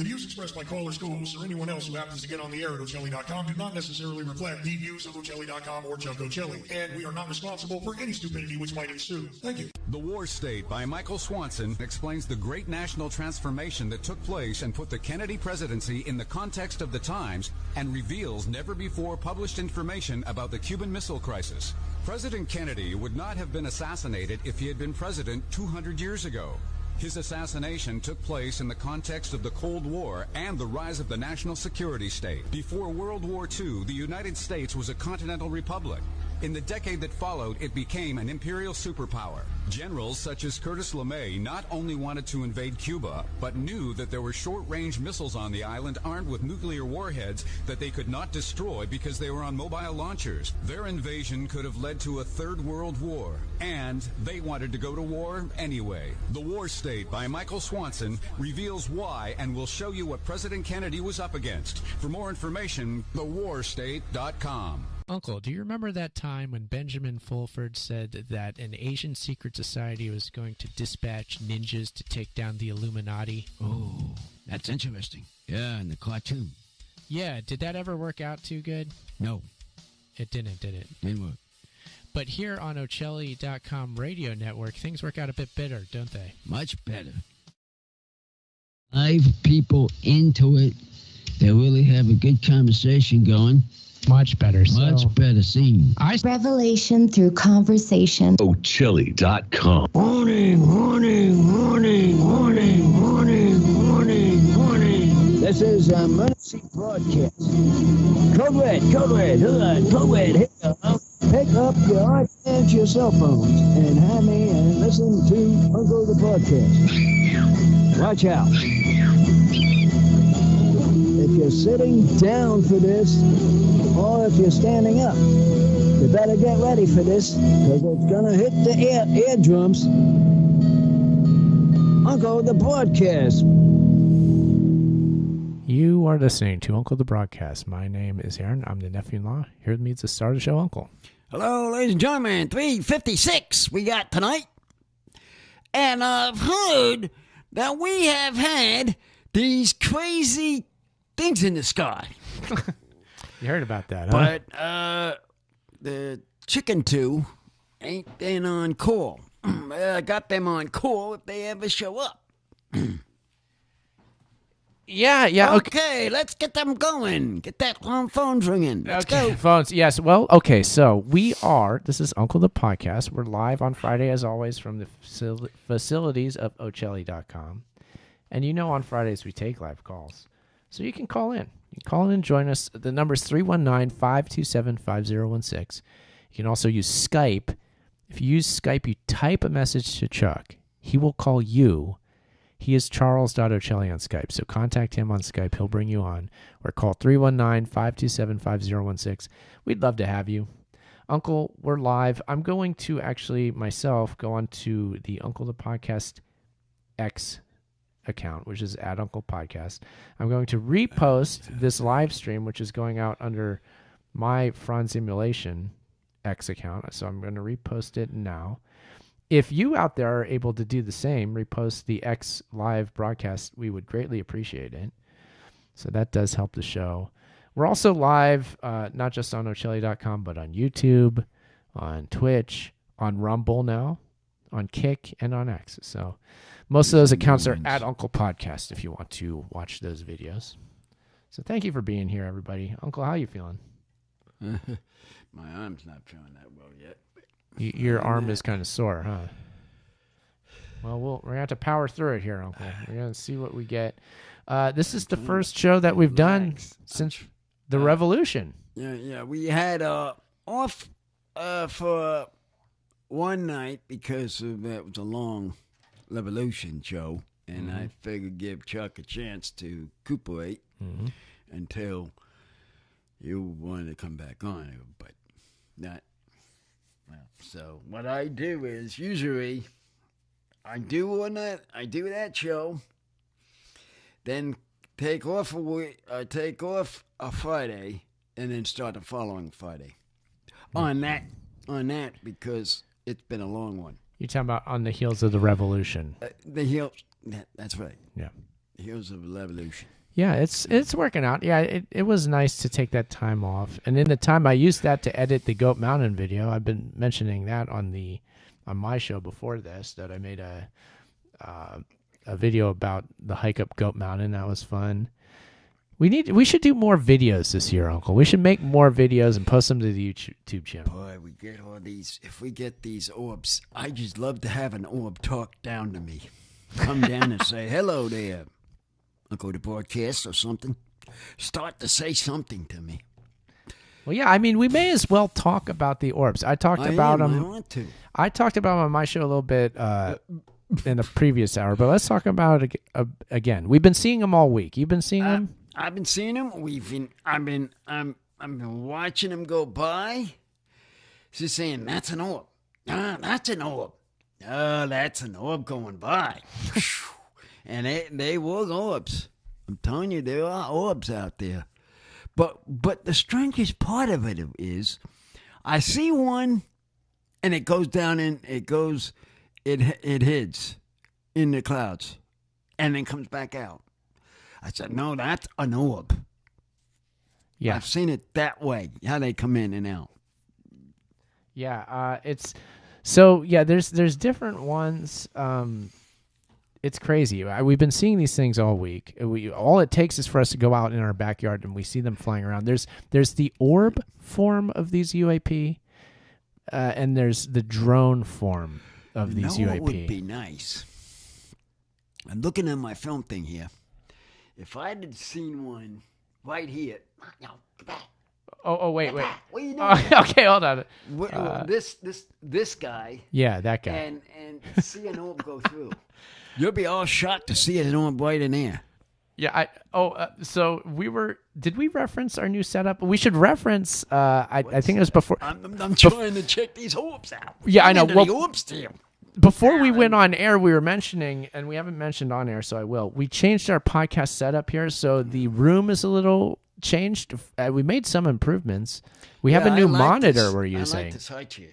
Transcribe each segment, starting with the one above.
The views expressed by callers, co-hosts, or anyone else who happens to get on the air at Ocelli.com do not necessarily reflect the views of Ocelli.com or Chuck Ocelli, and we are not responsible for any stupidity which might ensue. Thank you. The War State by Michael Swanson explains the great national transformation that took place and put the Kennedy presidency in the context of the times and reveals never-before published information about the Cuban Missile Crisis. President Kennedy would not have been assassinated if he had been president 200 years ago. His assassination took place in the context of the Cold War and the rise of the national security state. Before World War II, the United States was a continental republic. In the decade that followed, it became an imperial superpower. Generals such as Curtis LeMay not only wanted to invade Cuba, but knew that there were short-range missiles on the island armed with nuclear warheads that they could not destroy because they were on mobile launchers. Their invasion could have led to a third world war, and they wanted to go to war anyway. The War State by Michael Swanson reveals why and will show you what President Kennedy was up against. For more information, thewarstate.com. Uncle, do you remember that time when Benjamin Fulford said that an Asian secret society was going to dispatch ninjas to take down the Illuminati? Oh, that's interesting. Yeah, in the cartoon. Yeah, did that ever work out too good? No. It didn't, did it? Didn't work. But here on Ocelli.com radio network, things work out a bit better, don't they? Much better. 5 people into it. They really have a good conversation going. Much better. Much better scene. Revelation through conversation. Ocelli.com. Warning, warning, warning, warning, warning, warning, warning. This is an emergency broadcast. Code Red, Code Red, Code Red, here. Pick up your iPads, your cell phones, and have me and listen to Uncle the Podcast. Watch out. If you're sitting down for this, or if you're standing up, you better get ready for this, because it's going to hit the eardrums. Uncle the Broadcast. You are listening to Uncle the Broadcast. My name is Aaron. I'm the nephew-in-law. Here with me is the star of the show, Uncle. Hello, ladies and gentlemen. 356 we got tonight. And I've heard that we have had these crazy things in the sky. You heard about that, huh? But the chicken two ain't been on call. I got them on call if they ever show up. Yeah. Okay, let's get them going. Get that phones ringing. Let's go. Phones, yes. Well, okay, so this is Uncle the Podcast. We're live on Friday, as always, from the facilities of Ocelli.com. And you know on Fridays we take live calls. So you can call in. You can call in and join us. The number is 319-527-5016. You can also use Skype. If you use Skype, you type a message to Chuck. He will call you. He is Charles.Ocelli on Skype. So contact him on Skype. He'll bring you on. Or call 319-527-5016. We'd love to have you. Uncle, we're live. I'm going to actually myself go on to the Uncle the Podcast X account, which is at Uncle Podcast. I'm going to repost this live stream, which is going out under my Franz Simulation X account. So I'm going to repost it now. If you out there are able to do the same, repost the X live broadcast, we would greatly appreciate it. So that does help the show. We're also live, not just on Ocelli.com, but on YouTube, on Twitch, on Rumble now, on Kick, and on X. So most of those accounts are at Uncle Podcast if you want to watch those videos. So thank you for being here, everybody. Uncle, how you feeling? My arm's not feeling that well yet. Your arm is kind of sore, huh? Well, we're going to have to power through it here, Uncle. We're going to see what we get. This is the first show that we've done since the Revolution. Yeah. We had off for one night because it was a long Revolution show, and I figured give Chuck a chance to recuperate until you wanted to come back on, but not. Well, so what I do is usually I do that show, then take off a week, take off a Friday, and then start the following Friday on that because it's been a long one. You're talking about on the heels of the Revolution. The heels. That's right. Yeah. Heroes of Revolution. Yeah, it's working out. Yeah, it was nice to take that time off. And in the time I used that to edit the Goat Mountain video, I've been mentioning that on my show before this, that I made a video about the hike up Goat Mountain. That was fun. We should do more videos this year, Uncle. We should make more videos and post them to the YouTube channel. Boy, we get all these. If we get these orbs, I just love to have an orb talk down to me. Come down and say, hello there. I'll go to broadcast or something. Start to say something to me. Well, yeah, I mean, we may as well talk about the orbs. I talked about them. I want to. I talked about them on my show a little bit in the previous hour, but let's talk about it again. We've been seeing them all week. You've been seeing them? I've been seeing them. I've been watching them go by. She's saying, that's an orb. Ah, that's an orb. Oh, that's an orb going by. And they were orbs. I'm telling you, there are orbs out there. But the strangest part of it is, I see one, and it goes down it hits in the clouds, and then comes back out. I said, no, that's an orb. Yeah, I've seen it that way. How they come in and out. Yeah, it's so yeah. There's different ones. It's crazy. We've been seeing these things all week. All it takes is for us to go out in our backyard and we see them flying around. There's the orb form of these UAP, and there's the drone form of these UAP. It would be nice. I'm looking at my film thing here. If I had seen one right here, no, come back. Oh, wait. What are you doing? Okay, hold on. This guy. Yeah, that guy. And see an orb go through. You'll be all shocked to see an orb right in there. Yeah. So did we reference our new setup? We should reference. I think it was before. I'm trying to check these orbs out. Yeah, I know. Well, the orbs team. Before we went on air, we were mentioning, and we haven't mentioned on air, so I will. We changed our podcast setup here, so the room is a little changed. We made some improvements. We have a new monitor we're using. I like this high chair.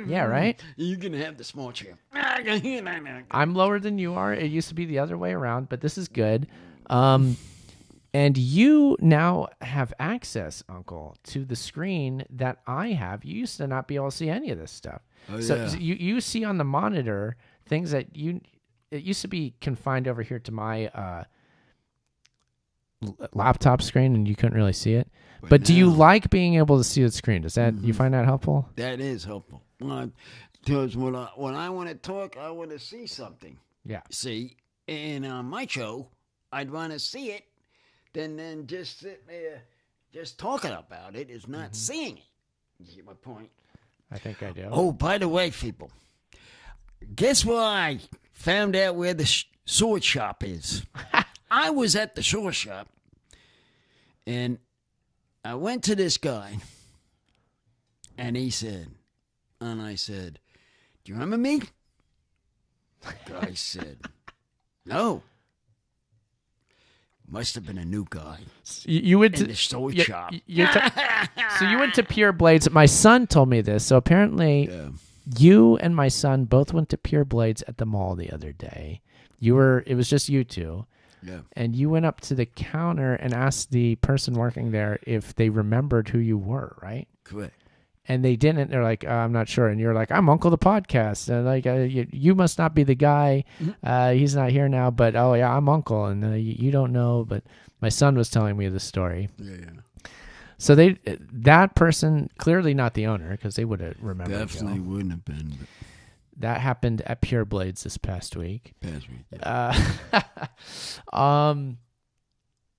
Yeah, right? You can have the small chair. I'm lower than you are. It used to be the other way around, but this is good. And you now have access, Uncle, to the screen that I have. You used to not be able to see any of this stuff. Oh, So yeah. you see on the monitor things that it used to be confined over here to my laptop screen, and you couldn't really see it. But do you like being able to see the screen? Does that you find that helpful? That is helpful. Because when I want to talk, I want to see something. Yeah. See, and on my show, I'd want to see it, then just sit there, just talking about it is not seeing it. You see my point? I think I do. Oh, by the way, people, guess where I found out where the sword shop is? I was at the sword shop, and I went to this guy, and I said, do you remember me? The guy said, no. Must have been a new guy. You went in to the sword you- shop. so you went to Pure Blades. My son told me this. So apparently, you and my son both went to Pure Blades at the mall the other day. It was just you two. Yeah. And you went up to the counter and asked the person working there if they remembered who you were, right? Correct. And they didn't. They're like, I'm not sure. And you're like, I'm Uncle the Podcast. And like, you must not be the guy. He's not here now. But, oh, yeah, I'm Uncle. And you don't know. But my son was telling me the story. Yeah. So that person, clearly not the owner, because they would have remembered. Definitely wouldn't have been. But That happened at Pure Blades this past week. Yeah.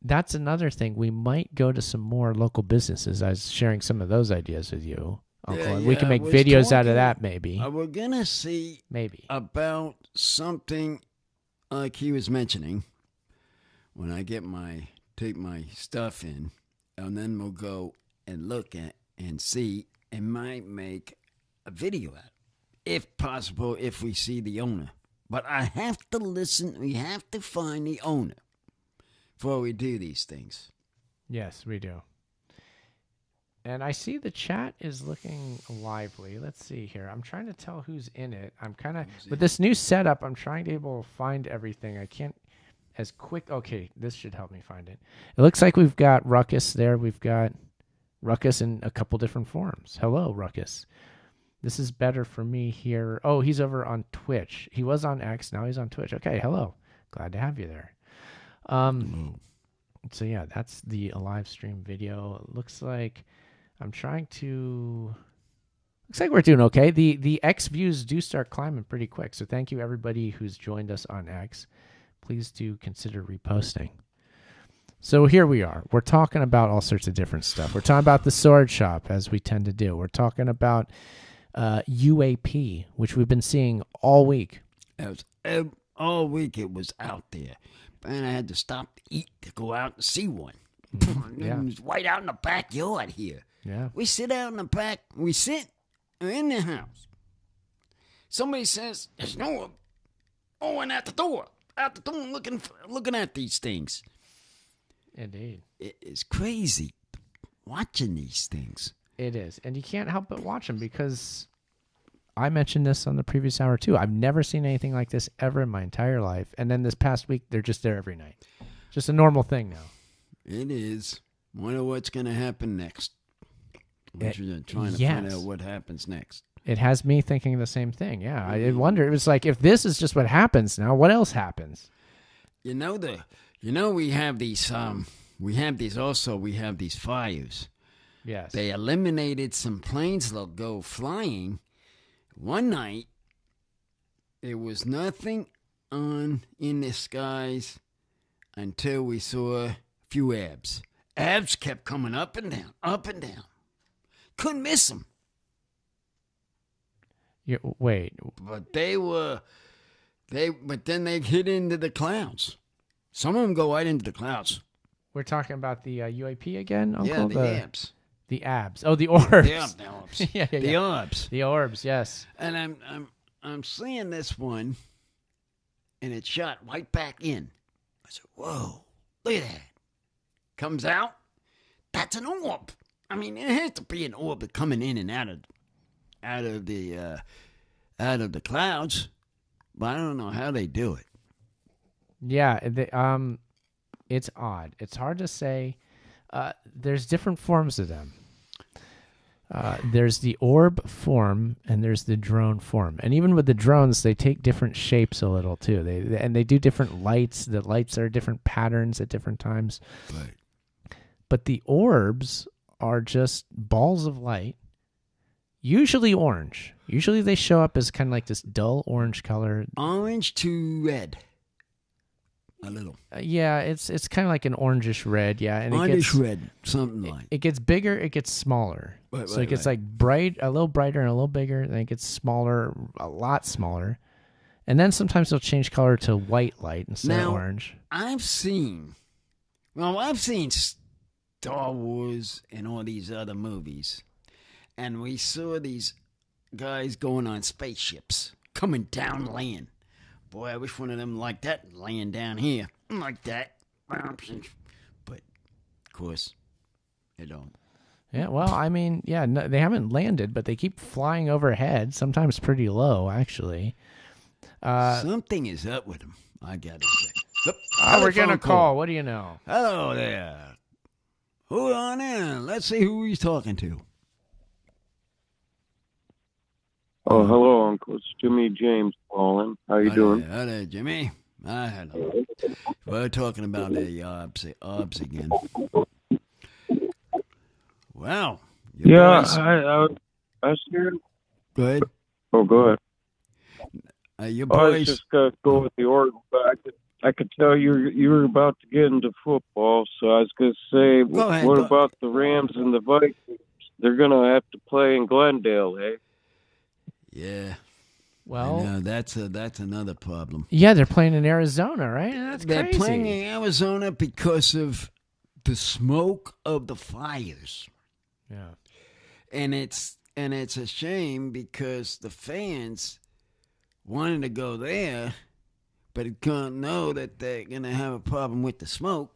That's another thing. We might go to some more local businesses. I was sharing some of those ideas with you, Uncle. Yeah, and we can I make was videos out of talking- that, maybe. We're going to see Maybe. about something like he was mentioning when I take my stuff in, and then we'll go and look at and see and might make a video out, if possible, if we see the owner. But I have to listen. We have to find the owner before we do these things. Yes, we do. And I see the chat is looking lively. Let's see here. I'm trying to tell who's in it. I'm kind of, with this new setup, I'm trying to able to find everything. I can't as quick. Okay, this should help me find it. It looks like we've got Ruckus there. We've got Ruckus in a couple different forms. Hello, Ruckus. This is better for me here. Oh, he's over on Twitch. He was on X. Now he's on Twitch. Okay, hello. Glad to have you there. So yeah, that's the live stream video. It looks like I'm trying to. Looks like we're doing okay. The X views do start climbing pretty quick. So thank you everybody who's joined us on X. Please do consider reposting. So here we are. We're talking about all sorts of different stuff. We're talking about the sword shop, as we tend to do. We're talking about UAP, which we've been seeing all week. All week it was out there. And I had to stop to eat to go out and see one. Yeah. It was right out in the backyard here. Yeah. We sit out in the back. We sit in the house. Somebody says, there's no one at the door. Out the door looking at these things. Indeed. It is crazy watching these things. It is. And you can't help but watch them because I mentioned this on the previous hour too. I've never seen anything like this ever in my entire life. And then this past week, they're just there every night. Just a normal thing now. It is. Wonder what's going to happen next. We're trying to yes. find out what happens next. It has me thinking the same thing. Yeah. I wonder. It was like, if this is just what happens now, what else happens? We have these fires. Yes. They eliminated some planes that go flying. One night, there was nothing in the skies until we saw a few abs. Abs kept coming up and down, up and down. Couldn't miss them. Wait. But but then they hit into the clouds. Some of them go right into the clouds. We're talking about the UAP again, Uncle? Yeah, the abs. The abs. Oh, the orbs. Yeah, the orbs. yeah. The orbs. The orbs, yes. And I'm seeing this one, and it shot right back in. I said, "Whoa, look at that!" Comes out. That's an orb. I mean, it has to be an orb coming in and out of the clouds, but I don't know how they do it. Yeah, it's odd. It's hard to say. There's different forms of them. There's the orb form and there's the drone form. And even with the drones, they take different shapes a little too. They do different lights. The lights are different patterns at different times. Right. But the orbs are just balls of light, usually orange. Usually they show up as kind of like this dull orange color. Orange to red. A little. Yeah, it's kind of like an orangish red, yeah. And orangish red, something like. It gets bigger, it gets smaller. Right, so it gets like bright, a little brighter and a little bigger, then it gets smaller, a lot smaller. And then sometimes they'll change color to white light instead of orange. I've seen Star Wars and all these other movies, and we saw these guys going on spaceships, coming down land. Boy, I wish one of them like that laying down here like that. But of course, they don't. Yeah, well, I mean, yeah, no, they haven't landed, but they keep flying overhead. Sometimes pretty low, actually. Something is up with them. I gotta say. We're getting a call. What do you know? Hello there. Hold on in. Let's see who he's talking to. Oh, hello, Uncle. It's Jimmy James calling. How you doing? Hello, Jimmy. Hello. We're talking about the OBS again. Wow. Yeah, I was here. Go ahead. Oh, go ahead. Your I was boys. just going to go with the order, but I could tell you were about to get into football, so I was going to say, what about the Rams and the Vikings? They're going to have to play in Glendale, eh? Yeah. Well, that's another problem. Yeah, they're playing in Arizona, right? That's They're crazy. playing in Arizona because of the smoke of the fires. Yeah. And it's a shame because the fans wanted to go there, but can't know that they're going to have a problem with the smoke,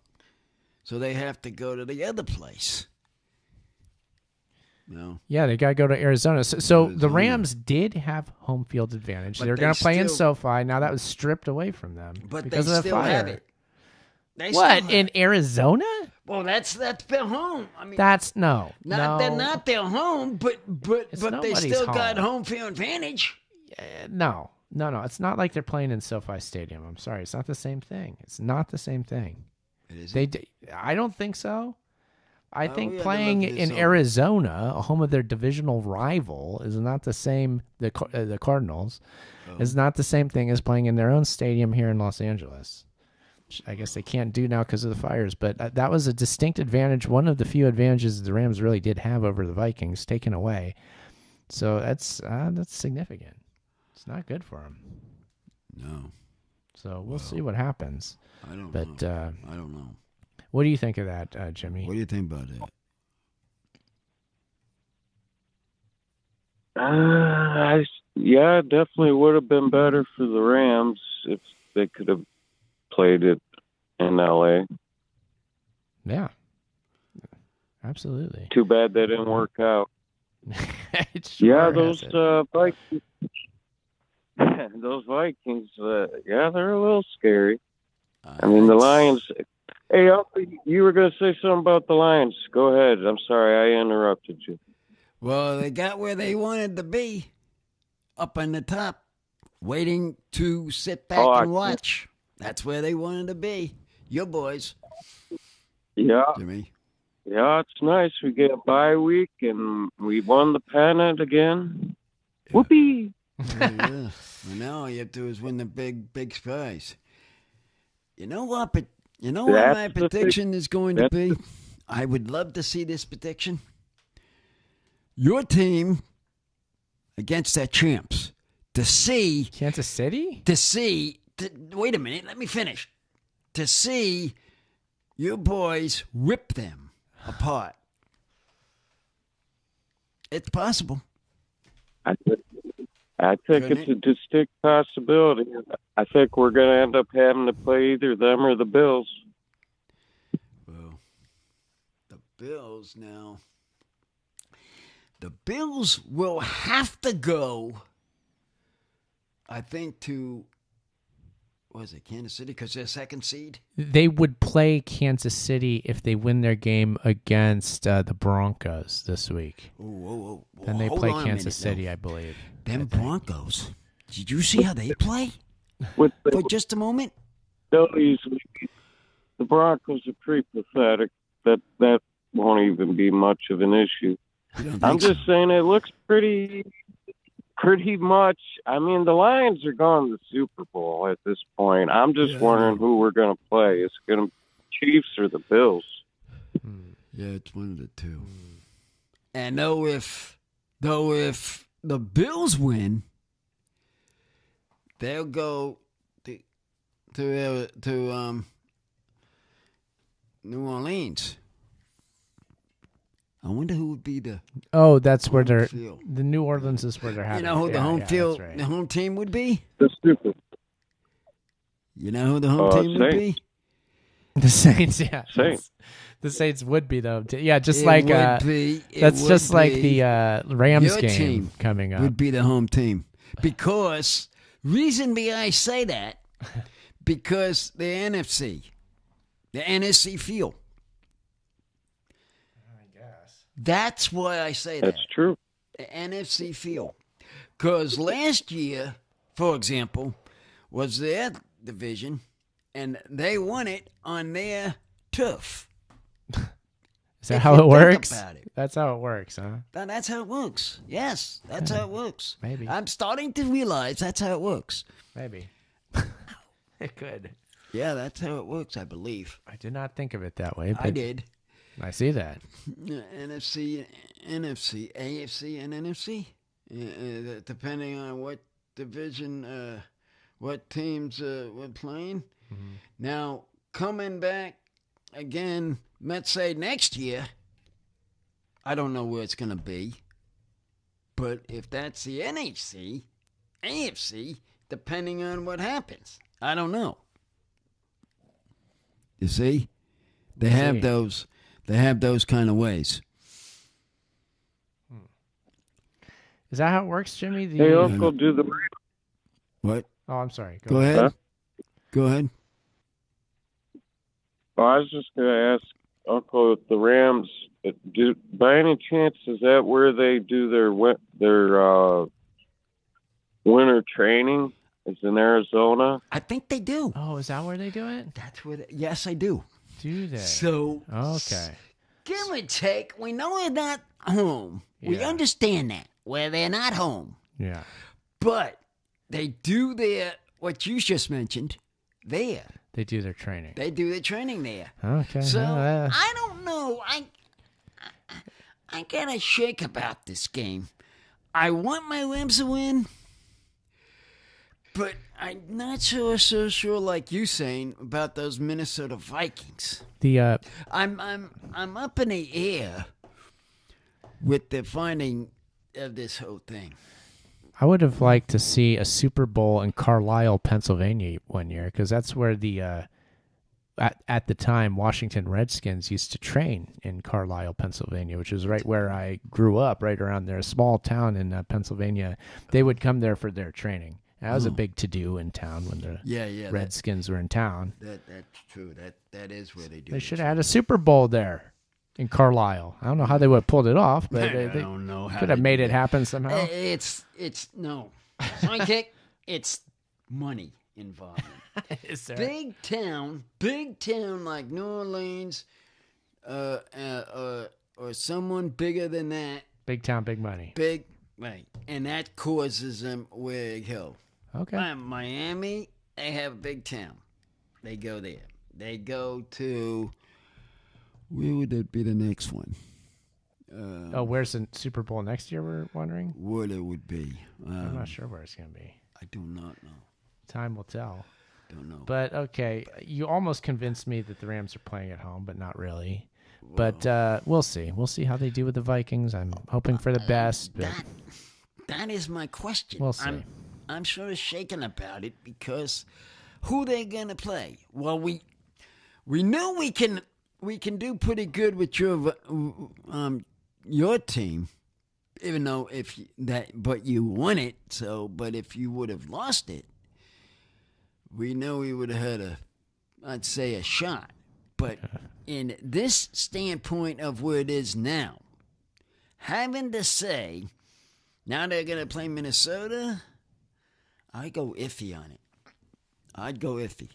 so they have to go to the other place. No. Yeah, they got to go to Arizona. So the Rams did have home field advantage. They're going to play in SoFi. Now that was stripped away from them but because they of the still fire. have it. What, in Arizona? Well, that's their home. I mean, That's no. they're not their home, but they nobody's still got home. home field advantage. No. It's not like they're playing in SoFi Stadium. I'm sorry. It's not the same thing. It's not the same thing. It is. I don't think so. I think we had to playing look this in up. Arizona, a home of their divisional rival, is not the same. The Cardinals is not the same thing as playing in their own stadium here in Los Angeles. Which I guess they can't do now because of the fires. But that was a distinct advantage. One of the few advantages the Rams really did have over the Vikings, taken away. So that's significant. It's not good for them. No. So we'll see what happens. I don't But know. I don't know. what do you think of that, Jimmy? What do you think about that? Yeah, definitely would have been better for the Rams if they could have played it in LA. Yeah, absolutely. Too bad that didn't work out. It sure those hasn't. Vikings. Those Vikings. Yeah, they're a little scary. I mean, the Lions. Hey, Uncle, you were going to say something about the Lions. Go ahead. I'm sorry, I interrupted you. Well, they got where they wanted to be, up on the top, waiting to sit back and watch. That's where they wanted to be. Your boys. Yeah. Jimmy. Yeah, it's nice. We get a bye week, and we won the pennant again. Yeah. Whoopee! Yeah. Well, now all you have to do is win the big prize. You know what? But you know what my prediction is going to be? I would love to see this prediction. Your team against their champs. To see Kansas City? Wait a minute, let me finish. To see you boys rip them apart. It's possible. I think it's a distinct possibility. I think we're going to end up having to play either them or the Bills. Well, the Bills now. The Bills will have to go, I think, to, what is it, Kansas City? Because they're second seed? They would play Kansas City if they win their game against the Broncos this week. Whoa. Then they play Kansas City, I believe. Them Broncos. Did you see how they play? For just a moment? The Broncos are pretty pathetic. That won't even be much of an issue. I'm just saying it looks pretty much. I mean, the Lions are going to the Super Bowl at this point. I'm just wondering who we're going to play. It's going to be Chiefs or the Bills. Yeah, it's one of the two. And though if the Bills win, they'll go to New Orleans. I wonder who would be the. Oh, that's where they're. The New Orleans is where they're having. You know who the home field, right. the home team would be? The Super. You know who the home team would be? The Saints, yeah. Saints. The Saints would be the home team. Yeah, just It like would be. It that's would just like be. the Rams Your game team coming up. Would be the home team because reason behind I say that because the NFC field. That's why I say that. That's true. The NFC field. Because last year, for example, was their division, and they won it on their turf. Is that how it works? That's how it works, huh? That's how it works. Yes, that's how it works. Maybe. I'm starting to realize that's how it works. Maybe. It could. Yeah, that's how it works, I believe. I did not think of it that way. But I did. I see that. NFC, AFC, and NFC. Depending on what division, what teams we're playing. Mm-hmm. Now, coming back again, let's say next year, I don't know where it's going to be. But if that's the NFC, AFC, depending on what happens, I don't know. You see? They have those kind of ways. Is that how it works, Jimmy? Hey, Uncle, do the... What? Oh, I'm sorry. Go ahead. Go ahead. I was just going to ask Uncle, if the Rams, by any chance, is that where they do their winter training? Is in Arizona? I think they do. Oh, is that where they do it? That's what. Yes, I do. Do they? So okay. Give or take, we know they're not home. We Yeah. understand that where they're not home, Yeah. but they do their what you just mentioned there. They do their training. They do their training there. Okay. So well, I don't know. I gotta shake about this game. I want my Rams to win, but I'm not so sure like you saying about those Minnesota Vikings. the I'm up in the air with the finding of this whole thing. I would have liked to see a Super Bowl in Carlisle, Pennsylvania one year, because that's where the at the time Washington Redskins used to train in Carlisle, Pennsylvania, which is right where I grew up, right around there, a small town in Pennsylvania. They would come there for their training. That was a big to-do in town when the Redskins were in town. That's true. That is where they do. They should have had a Super Bowl there in Carlisle. I don't know how they would have pulled it off, but I they don't know how could they have made do it that. happen somehow. It's no sidekick. It's money involved. Is there? Big town like New Orleans, or someone bigger than that. Big town, big money. Big, right, and that causes them where they go. Okay. Miami, they have a big town. They go there. They go to. Where would that be the next one? Where's the Super Bowl next year, we're wondering? What it would be. I'm not sure where it's going to be. I do not know. Time will tell. Don't know. But, okay, you almost convinced me that the Rams are playing at home, but not really. But we'll see. We'll see how they do with the Vikings. I'm hoping for the best. But that is my question. We'll see. I'm sort of shaken about it because who they going to play? Well, we know we can do pretty good with your team, even though but you won it. So, but if you would have lost it, we know we would have had I'd say a shot. But in this standpoint of where it is now, having to say now they're going to play Minnesota, I go iffy on it. I'd go iffy.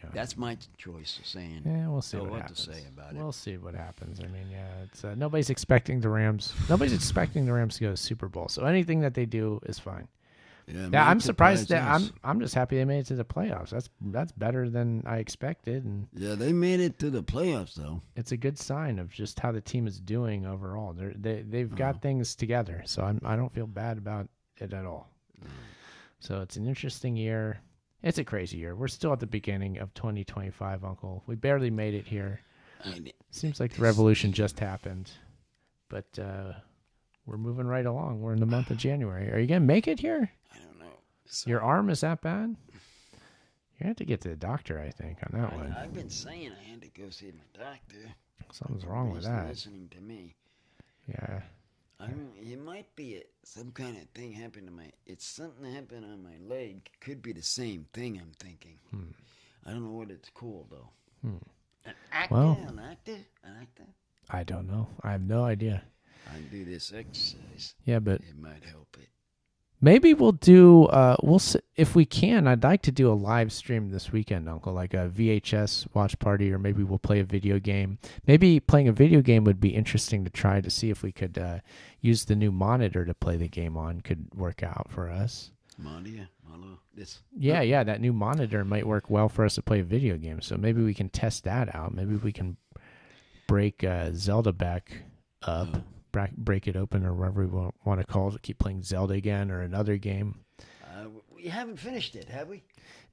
Yeah. That's my choice of saying. Yeah, we'll see what happens. To say about it. We'll see what happens. I mean, yeah, it's nobody's expecting the Rams. Nobody's expecting the Rams to go to Super Bowl. So anything that they do is fine. Yeah, I'm surprised that I'm just happy they made it to the playoffs. That's better than I expected, and yeah, they made it to the playoffs though. It's a good sign of just how the team is doing overall. They've got things together, so I don't feel bad about it at all. So it's an interesting year. It's a crazy year. We're still at the beginning of 2025, Uncle. We barely made it here. Seems like the revolution just happened, but we're moving right along. We're in the month of January. Are you gonna make it here? I don't know. Your arm is that bad? You have to get to the doctor, I think, on that one. I've been saying I had to go see my doctor. Something's wrong with that. Listening to me. Yeah. I don't. It might be some kind of thing happened to my. It's something that happened on my leg. Could be the same thing. I'm thinking. I don't know what it's called though. An actor. An actor. I don't know. I have no idea. I do this exercise. Yeah, but it might help it. Maybe we'll do. If we can, I'd like to do a live stream this weekend, Uncle, like a VHS watch party, or maybe we'll play a video game. Maybe playing a video game would be interesting to try to see if we could use the new monitor to play the game on. Could work out for us. Yeah, that new monitor might work well for us to play a video game. So maybe we can test that out. Maybe we can break Zelda back up. Break it open, or whatever we want to call it. Keep playing Zelda again, or another game. We haven't finished it, have we?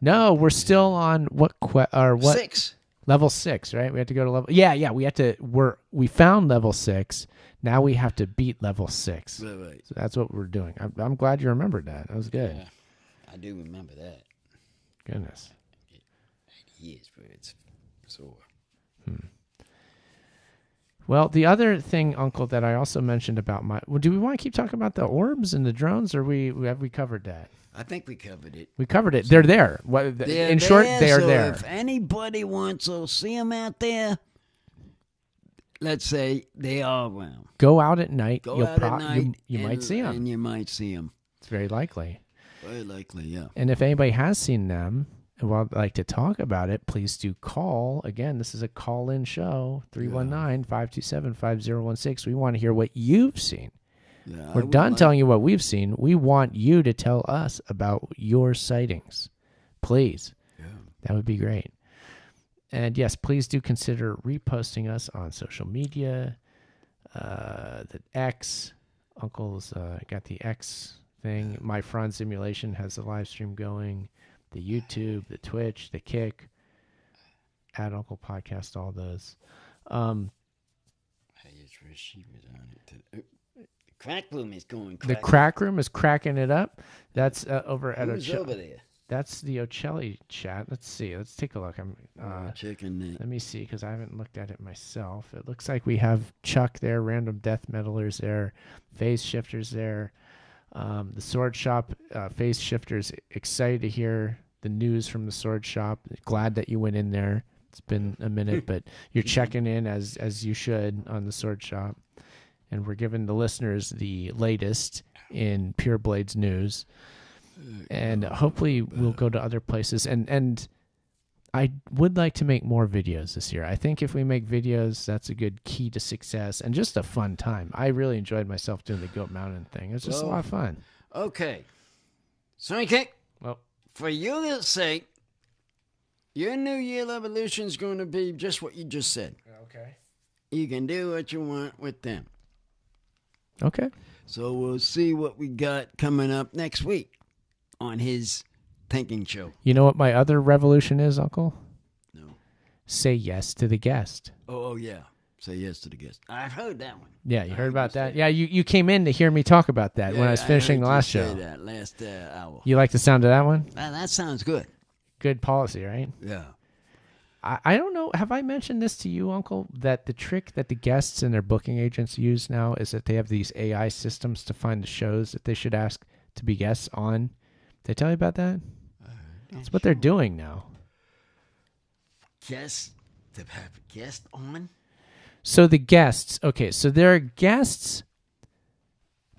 No, we're still on what 6. Level 6, right? We have to go to level. Yeah. We have to. We found level 6. Now we have to beat level 6. Right. So that's what we're doing. I'm glad you remembered that. That was good. Yeah, I do remember that. Goodness. It is, but it's sore. Well, the other thing, Uncle, that I also mentioned about do we want to keep talking about the orbs and the drones, or have we covered that? I think we covered it. We covered it. They're there. In short, they are there. If anybody wants to see them out there, let's say they are around. Go out at night. Go out at night. You might see them. And you might see them. It's very likely. Very likely, yeah. And if anybody has seen them and would like to talk about it, please do call. Again, this is a call-in show, 319-527-5016. We want to hear what you've seen. Yeah, we're done telling you what we've seen. We want you to tell us about your sightings. Please. Yeah. That would be great. And yes, please do consider reposting us on social media. The X, Uncle's got the X thing. My Front Simulation has the live stream going. The YouTube, the Twitch, the Kick, at Uncle Podcast, all those. She was on it. Crack room is going crack. The crack room is cracking it up. That's over at Who's over there? That's the Ocelli chat. Let's see. Let's take a look. I'm checking that. Let me see, because I haven't looked at it myself. It looks like we have Chuck there, Random Death Meddlers there, Phase Shifters there. The Sword Shop, Phase Shifters, excited to hear the news from the Sword Shop. Glad that you went in there. It's been a minute, but you're checking in as you should on the Sword Shop. And we're giving the listeners the latest in Pure Blades news. And hopefully we'll go to other places. And I would like to make more videos this year. I think if we make videos, that's a good key to success and just a fun time. I really enjoyed myself doing the Goat Mountain thing. It's just a lot of fun. Okay. Sonny Kick, well, for your sake, your New Year evolution is going to be just what you just said. Okay. You can do what you want with them. Okay. So we'll see what we got coming up next week on his thinking show. You know what my other revolution is, Uncle? No. Say yes to the guest. Oh, yeah. Say yes to the guest. I've heard that one. Yeah, you heard about that? Yeah, you came in to hear me talk about that when I was finishing the last show. That last hour. You like the sound of that one? That sounds good. Good policy, right? Yeah. I don't know. Have I mentioned this to you, Uncle, that the trick that the guests and their booking agents use now is that they have these AI systems to find the shows that they should ask to be guests on? Did I tell you about that? That's what they're doing now. Guests? To have a guest on? So the guests, okay, so there are guests,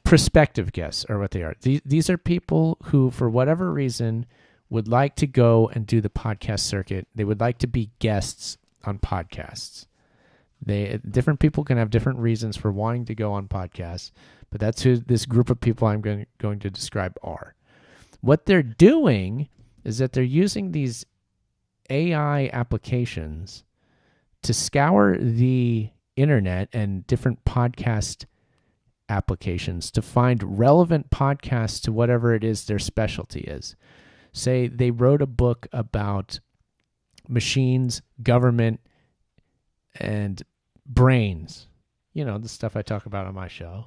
prospective guests are what they are. These are people who, for whatever reason, would like to go and do the podcast circuit. They would like to be guests on podcasts. Different people can have different reasons for wanting to go on podcasts, but that's who this group of people I'm going to describe are. What they're doing is that they're using these AI applications to scour the internet and different podcast applications to find relevant podcasts to whatever it is their specialty is. Say they wrote a book about machines, government, and brains. You know, the stuff I talk about on my show.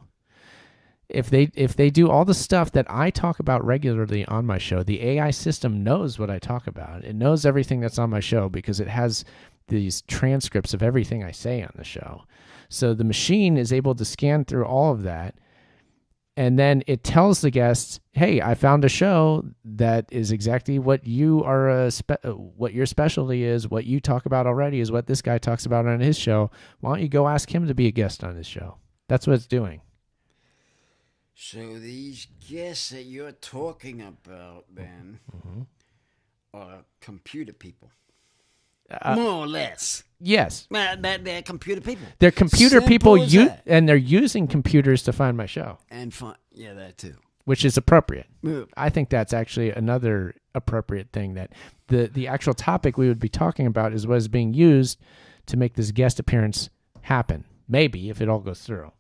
If they do all the stuff that I talk about regularly on my show, the AI system knows what I talk about. It knows everything that's on my show because it has these transcripts of everything I say on the show. So the machine is able to scan through all of that. And then it tells the guests, hey, I found a show that is exactly what you are, what your specialty is, what you talk about already is what this guy talks about on his show. Why don't you go ask him to be a guest on his show? That's what it's doing. So these guests that you're talking about, Ben, are computer people. More or less. Yes. They're computer people. They're computer people, and they're using computers to find my show. And yeah, that too. Which is appropriate. Yeah. I think that's actually another appropriate thing, that the actual topic we would be talking about is what is being used to make this guest appearance happen. Maybe, if it all goes through.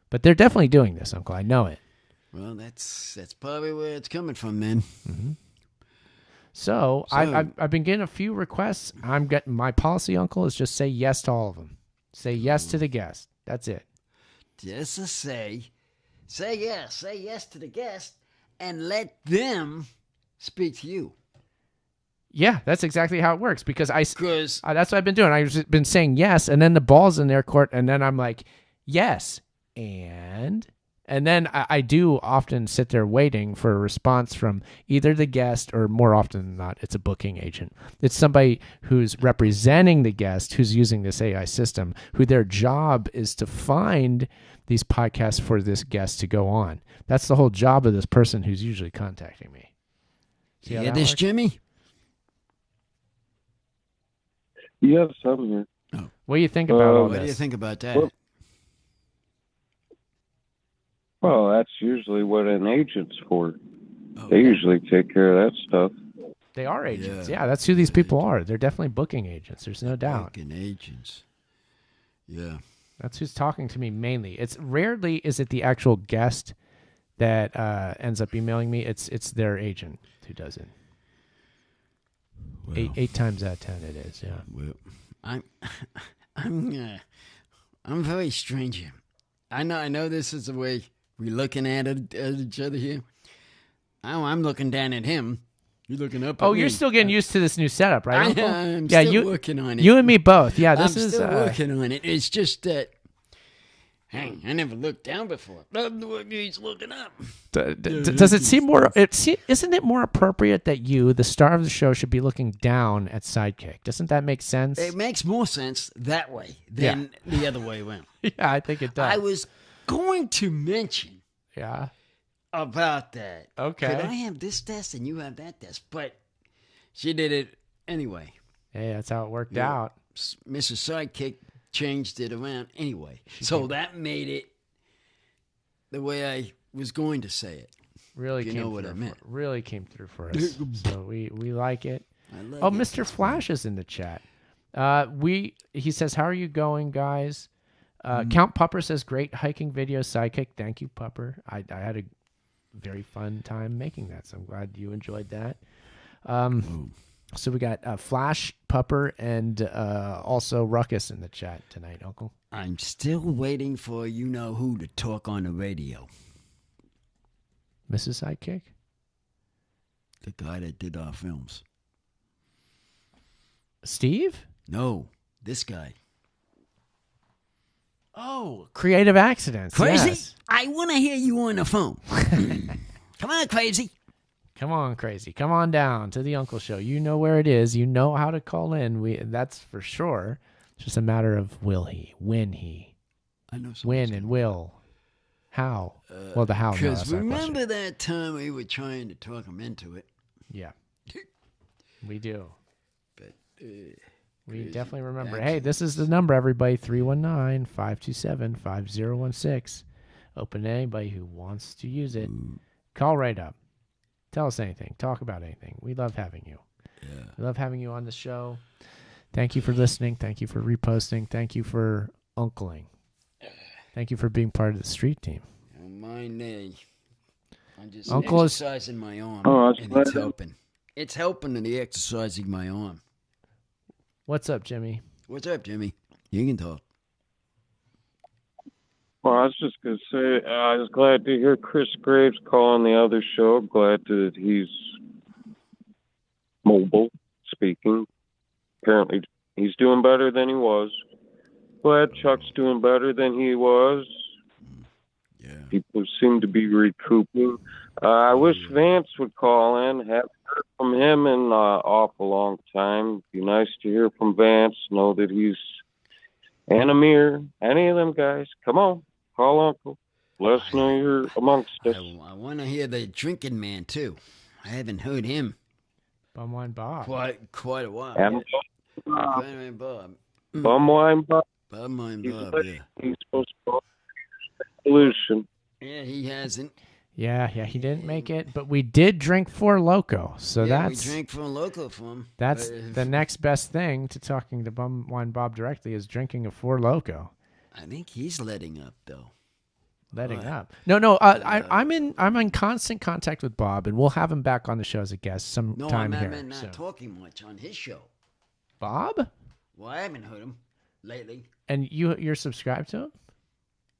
But they're definitely doing this, Uncle. I know it. Well, that's probably where it's coming from, then. Mm-hmm. So I've been getting a few requests. I'm getting my policy, Uncle, is just say yes to all of them. Say yes to the guest. That's it. Just to say yes to the guest, and let them speak to you. Yeah, that's exactly how it works. Because that's what I've been doing. I've been saying yes, and then the ball's in their court, and then I'm like, yes, and And then I do often sit there waiting for a response from either the guest or, more often than not, it's a booking agent. It's somebody who's representing the guest who's using this AI system, who their job is to find these podcasts for this guest to go on. That's the whole job of this person who's usually contacting me. See how Yeah, that this works? Jimmy? Yes, I'm here. What do you think about all What do you this? think about that? Well, that's usually what an agent's for. Oh, They usually take care of that stuff. They are agents. Yeah. Yeah, that's who these people are. They're definitely booking agents. There's no doubt. Fucking agents. Yeah. That's who's talking to me mainly. It's rarely is it the actual guest that ends up emailing me. It's their agent who does it. Well, Eight times out of 10 it is. Yeah. well, I'm very strange here. I know this is the way we're looking at each other here. I'm looking down at him. You're looking up at Oh, me. you're still getting used to this new setup, right? Uncle? I'm Yeah, still you working on it. You and me both. Yeah, this I'm is. still working on it. It's just that, hey, I never looked down before. He's looking up. Does it seem more? Isn't it more appropriate that you, the star of the show, should be looking down at Sidekick? Doesn't that make sense? It makes more sense that way than the other way around. Yeah, I think it does. I was going to mention Yeah. about that. Okay. Could I have this desk and you have that desk? But she did it anyway. Hey, that's how it worked Yeah. out. Mrs. Sidekick changed it around anyway. So that made it the way I was going to say it. Really You came know what through I meant. really came through for us. So we like it. I love Oh, it. Mr. Flash is in the chat. He says, "How are you going, guys?" Count Pupper says, "Great hiking video, Sidekick." Thank you, Pupper. I had a very fun time making that, so I'm glad you enjoyed that. So we got Flash, Pupper, and also Ruckus in the chat tonight, Uncle. I'm still waiting for you-know-who to talk on the radio. Mrs. Sidekick? The guy that did our films. Steve? No, this guy. Oh, Creative Accidents. Crazy? Yes. I want to hear you on the phone. Come on, Crazy. Come on, Crazy. Come on down to the Uncle Show. You know where it is. You know how to call in. That's for sure. It's just a matter of will he, when he, I know when and will, how. Well, the how. No, Because that's not a question. remember that time we were trying to talk him into it? Yeah, we do. But We definitely remember. Hey, this is the number, everybody. 319-527-5016. Open to anybody who wants to use it. Call right up. Tell us anything. Talk about anything. We love having you. yeah. We love having you on the show. Thank you for listening. Thank you for reposting. Thank you for uncling. Thank you for being part of the street team. Don't mind me. I'm just Uncle is- exercising my arm, Oh, that's and it's glad- helping. It's helping in the exercising my arm. What's up, Jimmy? What's up, Jimmy? You can talk. Well, I was just going to say, I was glad to hear Chris Graves call on the other show. Glad that he's mobile, speaking. Apparently, he's doing better than he was. Glad Chuck's doing better than he was. Yeah. People seem to be recouping. I wish Vance would call in. Haven't heard from him in an awful long time. Be nice to hear from Vance. Know that he's and Amir, any of them guys. Come on, call Uncle. Let us know you're amongst us. I want to hear the drinking man too. I haven't heard him Bumwine Bob. quite a while. And Bumwine Bob. Bumwine Bob. Bumwine He's Bob. late. Yeah. He's supposed to go solution. Yeah, he hasn't. Yeah, he didn't make it, but we did drink Four Loco, so Yeah, that's we drank from Loco for him. that's the next best thing to talking to Bumwine Bob directly is drinking a Four Loco. I think he's letting up though. Letting Right. up. No. I'm in constant contact with Bob, and we'll have him back on the show as a guest No, sometime I here. meant not so. talking much on his show. Bob, Well, I haven't heard him lately. and you're subscribed to him?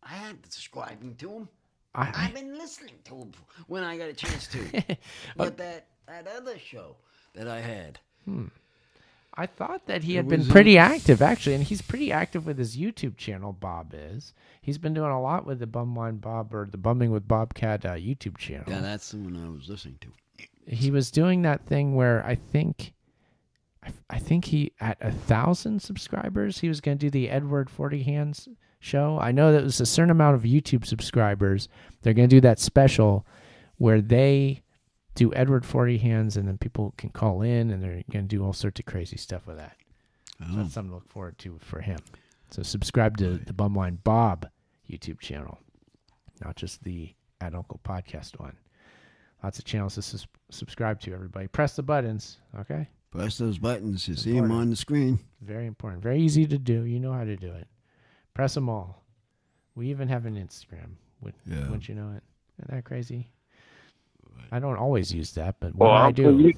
I am subscribing to him. I I've been listening to him when I got a chance to. But that other show that I had. I thought that he had been pretty active, actually, and he's pretty active with his YouTube channel, Bob is. He's been doing a lot with the Bumwine Bob or the Bumming with Bobcat YouTube channel. Yeah, that's the one I was listening to. He was doing that thing where I think he, at 1,000 subscribers, he was going to do the Edward 40 Hands show. I know that it was a certain amount of YouTube subscribers. They're going to do that special where they do Edward 40 Hands, and then people can call in, and they're going to do all sorts of crazy stuff with that. So that's something to look forward to for him. So subscribe to the Bumwine Bob YouTube channel, not just the At Uncle Podcast one. Lots of channels to subscribe to, everybody. Press the buttons, okay? Press those buttons. You see them on the screen. Very important. Very easy to do. You know how to do it. Press them all. We even have an Instagram. Wouldn't you know it? Isn't that crazy? I don't always use that, but when I do.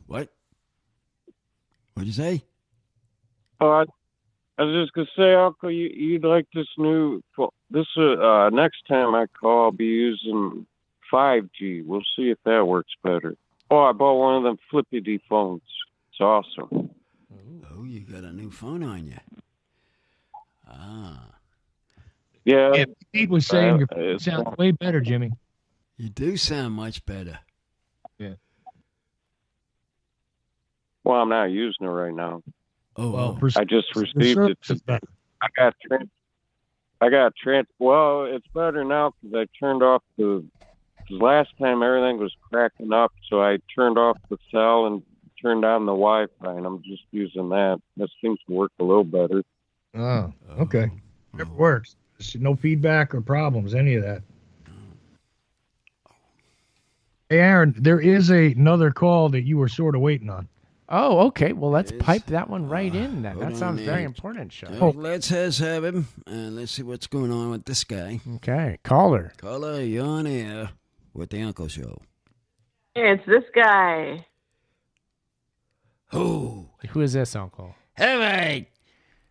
What? What'd you say? I was just gonna say, Uncle, you'd like this new. Next time I call, I'll be using 5G. We'll see if that works better. I bought one of them flippity phones. It's awesome. Oh, you got a new phone on you. Yeah. Pete was saying your phone sounds way better, Jimmy. You do sound much better. Yeah. Well, I'm not using it right now. Oh, well, I just received it. Well, it's better now because I turned off because last time everything was cracking up, so I turned off the cell and turned on the Wi-Fi, and I'm just using that. That seems to work a little better. Oh, okay. It works. No feedback or problems, any of that. Hey, Aaron, there is another call that you were sort of waiting on. Oh, okay. Well, let's pipe that one right in then. That sounds very important, Sean. Let's have him, and let's see what's going on with this guy. Okay. Caller, you're on air with the Uncle Show. It's this guy. Who is this, Uncle? All right.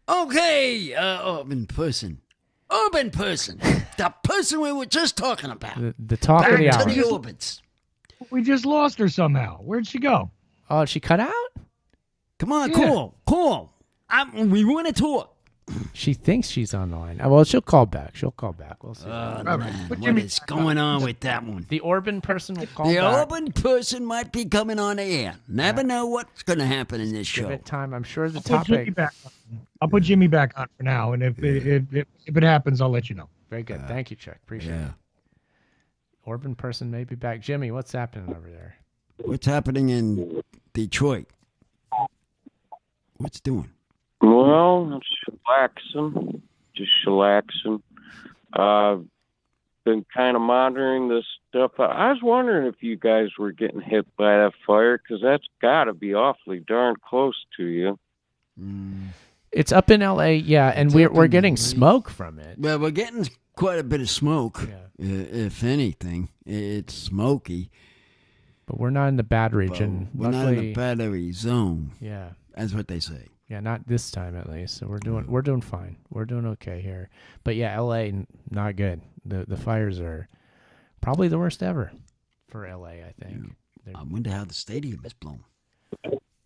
Okay, urban person. The person we were just talking about. The talk of the hour. Back to the orbits. We just lost her somehow. Where'd she go? Oh, she cut out? Come on, call. We want to talk. She thinks she's on the line. Well, she'll call back. We'll see. What is going on with that one? The Orban person will call back. The Orban person might be coming on the air. Never know what's going to happen in this show. Give it time. I'm sure I'll put Jimmy back on for now, and if it happens, I'll let you know. Very good. Thank you, Chuck. Appreciate it. Orban person may be back. Jimmy, what's happening over there? What's happening in Detroit? What's doing? Well, just chillaxing. Been kind of monitoring this stuff. I was wondering if you guys were getting hit by that fire, because that's got to be awfully darn close to you. It's up in L.A., yeah, and we're getting smoke from it. Well, we're getting quite a bit of smoke. If anything, it's smoky. But we're not in the bad region. We're not in the battery zone. Yeah, that's what they say. Yeah, not this time at least. So we're doing fine. We're doing okay here. But yeah, L.A. not good. The fires are probably the worst ever for L.A. I think. Yeah. I wonder how the stadium is blown.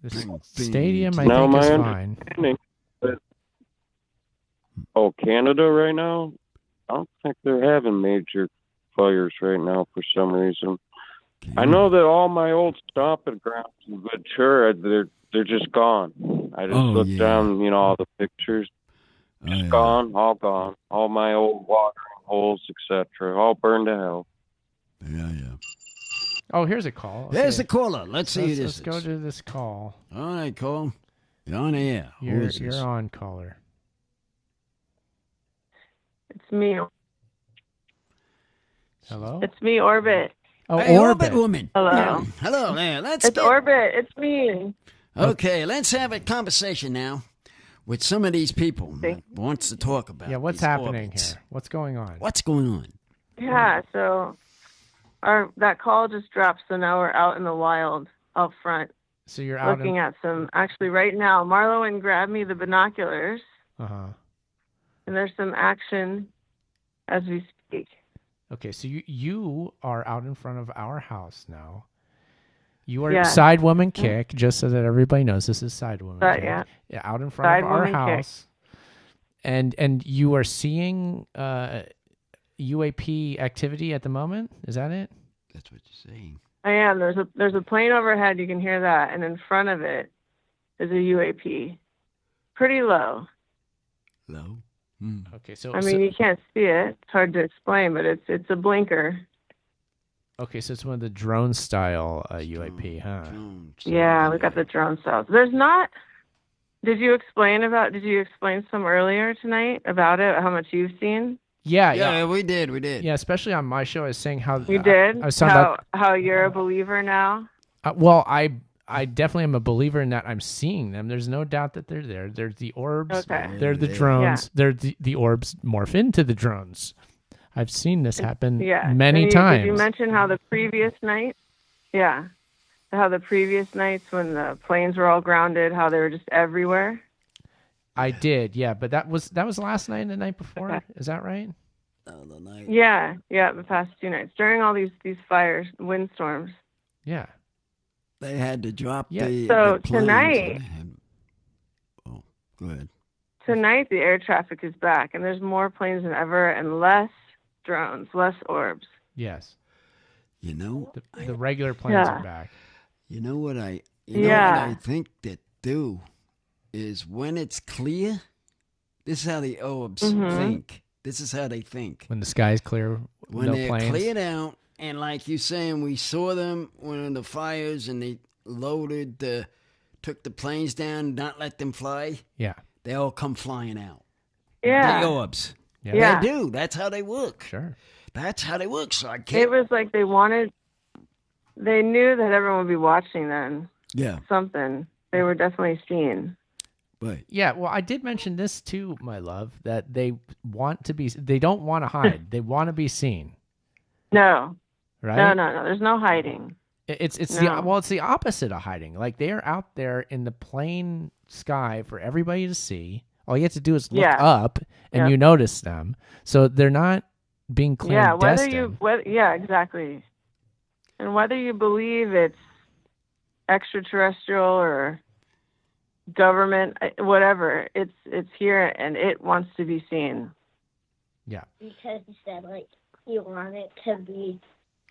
The stadium, I think, is fine. Canada right now? I don't think they're having major fires right now for some reason. I know that all my old stomping grounds in Ventura, they're just gone. I just looked down, all the pictures. Just gone, all gone. All my old watering holes, etc., all burned to hell. Yeah. Oh, here's a call. Okay. There's the caller. Let's see who this is. Let's go to this call. All right, call. You're on air. You're on, caller. It's me. Hello? It's me, Orbit. Oh, hey, Orbit woman. Hello. Hello there. It's Orbit. It's me. Okay, let's have a conversation now with some of these people that wants to talk about. Yeah, what's happening here? What's going on? What's going on? Yeah, so that call just dropped, so now we're out in the wild out front. So you're out looking at some. Actually, right now, Marlo went and grabbed me the binoculars. And there's some action as we speak. Okay, so you are out in front of our house now. You are Yes. Side Woman Kick, just so that everybody knows this is Side Woman Kick. Yeah. Out in front Side of our Woman house. And you are seeing UAP activity at the moment? Is that it? That's what you're saying. I am. There's a plane overhead. You can hear that, and in front of it is a UAP. Pretty low. Low. Okay, so I mean, you can't see it. It's hard to explain, but it's a blinker. Okay, so it's one of the drone style UAP, huh? Yeah, we got the drone cells. There's not. Did you explain some earlier tonight about it? How much you've seen? Yeah, we did. Yeah, especially on my show, I was saying how You did. I was talking about how you're a believer now. well, I definitely am a believer in that. I'm seeing them. There's no doubt that they're there. They're the orbs. Okay. They're the drones. Yeah. They're the orbs morph into the drones. I've seen this happen many times. Did you mention how the previous night? Yeah. How the previous nights when the planes were all grounded, how they were just everywhere? I did, yeah. But that was last night and the night before. Okay. Is that right? The night. Yeah, the past 2 nights. During all these fires, windstorms. Yeah. They had to drop the So planes. tonight... Oh, go ahead. Tonight the air traffic is back, and there's more planes than ever and less drones, less orbs. Yes. You know, the regular planes are back. You know what I think that do is when it's clear, this is how the orbs think. This is how they think. When the sky's clear, when no they're planes. cleared out, and like you're saying, we saw them when the fires and they took the planes down, not let them fly. Yeah. They all come flying out. Yeah. The orbs. Yeah. They do. That's how they work. Sure. That's how they work. So I can't. It was like they knew that everyone would be watching then. Yeah. Something. They were definitely seen. Right. Yeah, well, I did mention this too, my love, that they don't want to hide. They want to be seen. No. Right? No. There's no hiding. It's the opposite of hiding. Like they are out there in the plain sky for everybody to see. All you have to do is look up and you notice them. So they're not being clandestine. Exactly. And whether you believe it's extraterrestrial or government, whatever, it's here and it wants to be seen. Yeah. Because you said you want it to be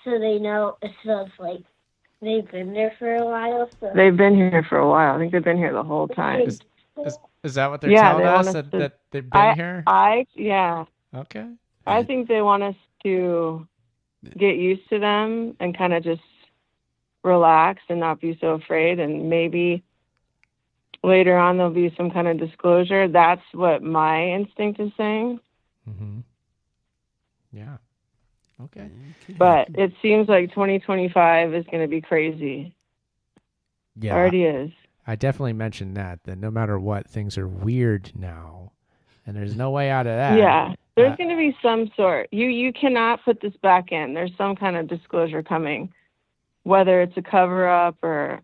so they know it smells like they've been there for a while. So. They've been here for a while. I think they've been here the whole time. Is that what they're telling us, that they've been here? Yeah. Okay. I think they want us to get used to them and kind of just relax and not be so afraid. And maybe later on there'll be some kind of disclosure. That's what my instinct is saying. Mm-hmm. Yeah. Okay. But it seems like 2025 is going to be crazy. Yeah. Already is. I definitely mentioned that no matter what, things are weird now. And there's no way out of that. Yeah. There's going to be some sort. You cannot put this back in. There's some kind of disclosure coming. Whether it's a cover-up or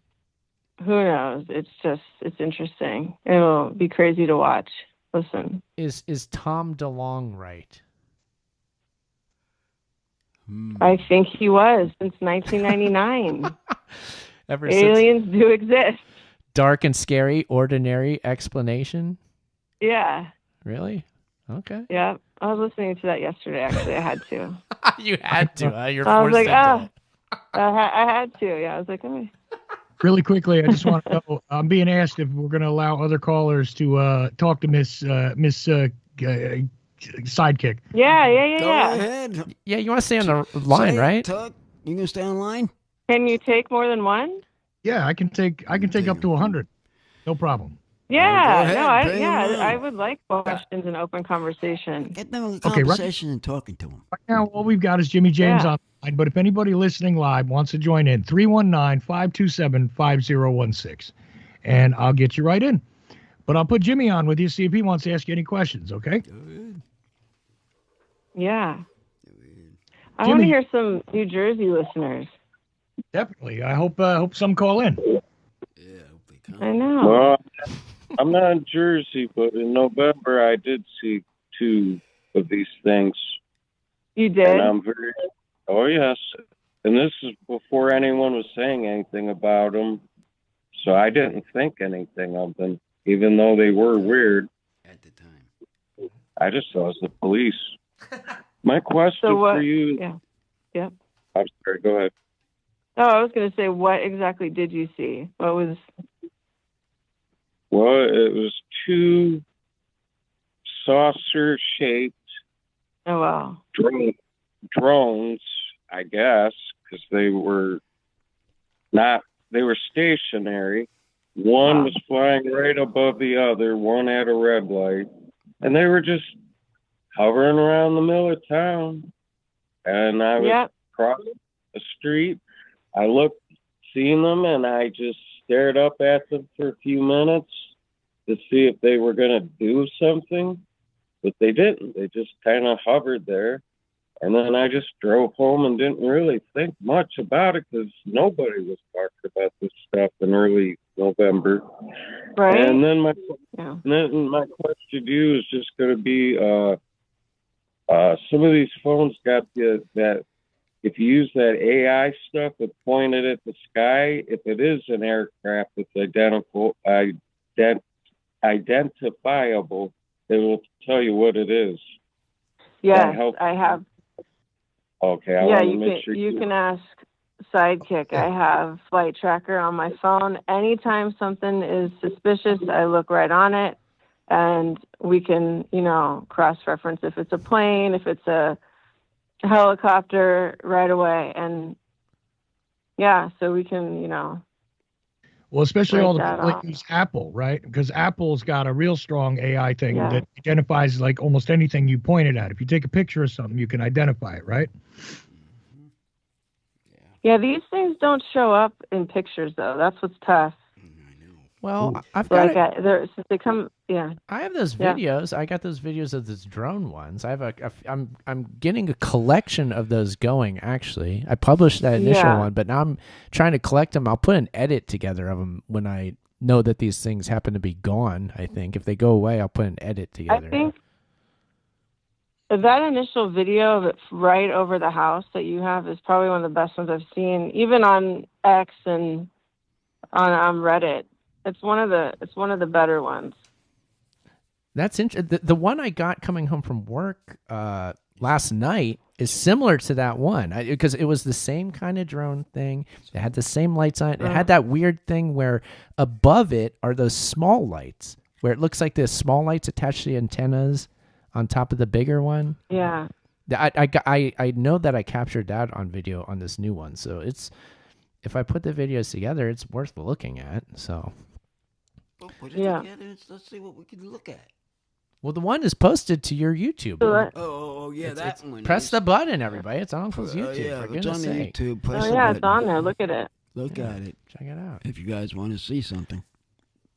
who knows. It's interesting. It'll be crazy to watch. Listen. Is Tom DeLonge right? I think he was since 1999. Aliens do exist. Dark and scary, ordinary explanation? Yeah. Really? Okay. Yeah. I was listening to that yesterday, actually. I had to. You had to. You're I was forced like, into it. I had to. Yeah. I was like, okay. Really quickly, I just want to know, I'm being asked if we're going to allow other callers to talk to Miss Sidekick. Yeah. Go ahead. Yeah, you want to stay on the line, right? Talk. You can stay on line? Can you take more than one? Yeah, I can take up to 100. No problem. Yeah, ahead, I would like questions and open conversation. Get them in conversation and talking to them. Right now, all we've got is Jimmy James on the line, but if anybody listening live wants to join in, 319-527-5016, and I'll get you right in. But I'll put Jimmy on with you, see if he wants to ask you any questions, okay? Good. Yeah. I want to hear some New Jersey listeners. Definitely. I hope some call in. Yeah, I hope they come. I know. Well, I'm not in Jersey, but in November I did see 2 of these things. You did? And I'm oh yes. And this is before anyone was saying anything about them. So I didn't think anything of them, even though they were weird. At the time. I just thought it was the police. My question for you... Yeah. I'm sorry, go ahead. Oh, I was going to say, what exactly did you see? What was... Well, it was two saucer-shaped drones, I guess, because they were stationary. One was flying right above the other, one had a red light, and they were just hovering around the middle of town. And I was crossing the street. I seen them, and I just stared up at them for a few minutes to see if they were going to do something, but they didn't. They just kind of hovered there. And then I just drove home and didn't really think much about it because nobody was talking about this stuff in early November. Right. And then my question to you is just going to be, some of these phones got that if you use that AI stuff and point it at the sky, if it is an aircraft that's identifiable, they will tell you what it is. Yes, I have. Okay, I want to make sure you can ask Sidekick. I have Flight Tracker on my phone. Anytime something is suspicious, I look right on it, and we can, cross-reference if it's a plane, if it's a helicopter, right away. And so we can, Well, especially all the that people that use Apple, right? Because Apple's got a real strong AI thing Yeah. that identifies like almost anything you point it at. If you take a picture of something, you can identify it, right? Yeah, these things don't show up in pictures, though. That's what's tough. Well, I've got since they come. Yeah, I have those videos. I got those videos of those drone ones. I have I'm getting a collection of those going. Actually, I published that initial one, but now I'm trying to collect them. I'll put an edit together of them when I know that these things happen to be gone. I think if they go away, I'll put an edit together. I think that initial video of it right over the house that you have is probably one of the best ones I've seen, even on X and on Reddit. It's one of the better ones. That's interesting. The one I got coming home from work last night is similar to that one because it was the same kind of drone thing. It had the same lights on it. It had that weird thing where above it are those small lights where it looks like there's small lights attached to the antennas on top of the bigger one. Yeah. I know that I captured that on video on this new one. So if I put the videos together, it's worth looking at. So. Put it together and let's see what we can look at. Well, the one is posted to your YouTube. That one. Press the button, everybody. It's on Uncle's YouTube. For it's on goodness the sake. YouTube. Press Oh, yeah, it's on there. Look at it. Look at it. Check it out. If you guys want to see something.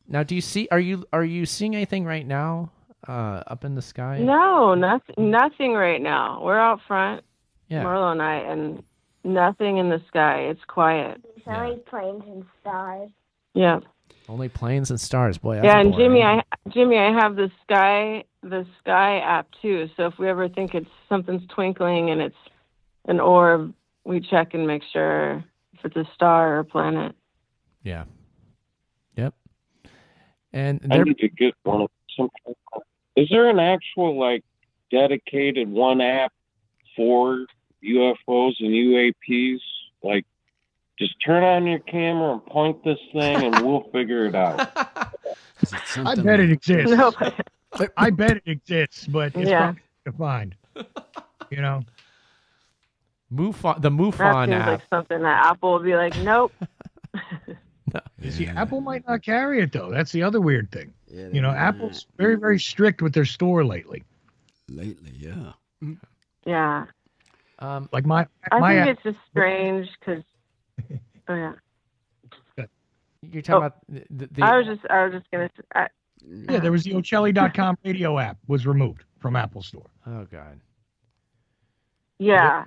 Now, do you see? Are you seeing anything right now up in the sky? No, nothing right now. We're out front, Marlo and I, and nothing in the sky. It's quiet. It's only planes and stars. Yeah. Only planes and stars, boy. That's And boring. Jimmy, I have the sky app too. So if we ever think something's twinkling and it's an orb, we check and make sure if it's a star or a planet. Yeah. Yep. And I need to get one of some. Is there an actual dedicated one app for UFOs and UAPs? Just turn on your camera and point this thing, and we'll figure it out. I bet it exists. No. I bet it exists, but it's probably to find. the That MUFON seems app. like something that Apple will be like, nope. You see, Apple might not carry it though. That's the other weird thing. Yeah, Apple's very, very strict with their store lately. Yeah. Yeah. Like my I think app, it's just strange because. Oh yeah. You're talking about the I was just gonna. there was the Ocelli.com radio app was removed from Apple Store. Oh God. Yeah.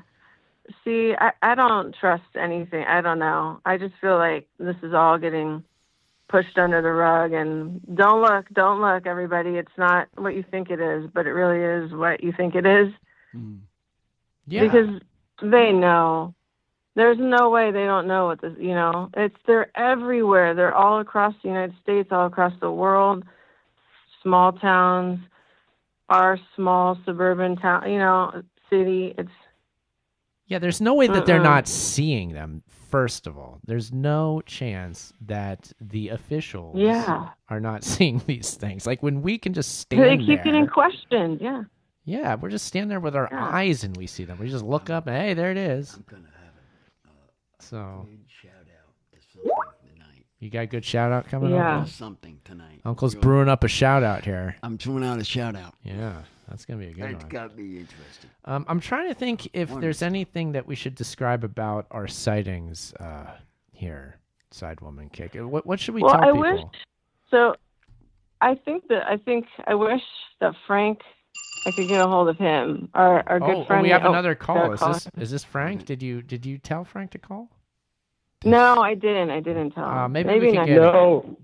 See, I don't trust anything. I don't know. I just feel like this is all getting pushed under the rug. And don't look, everybody. It's not what you think it is, but it really is what you think it is. Yeah. Because they know There's no way they don't know what this, they're everywhere. They're all across the United States, all across the world, small towns, our small suburban town, city. Yeah, there's no way that they're not seeing them, first of all. There's no chance that the officials are not seeing these things. Like when we can just stand there. They keep getting questioned, yeah. Yeah, we're just standing there with our eyes and we see them. We just look up and, hey, there it is. I'm going to have So, good shout out to something tonight. You got a good shout out coming up? Something tonight. Uncle's brewing up a shout out here. I'm throwing out a shout out. Yeah, that's going to be a good one. It's got to be interesting. I'm trying to think if there's anything that we should describe about our sightings here, Sidewoman Kick. What should we tell people? I wish that Frank, I could get a hold of him. Our good friend. We have another call. Is this Frank? Did you tell Frank to call? No, I didn't. I didn't tell him. Maybe we can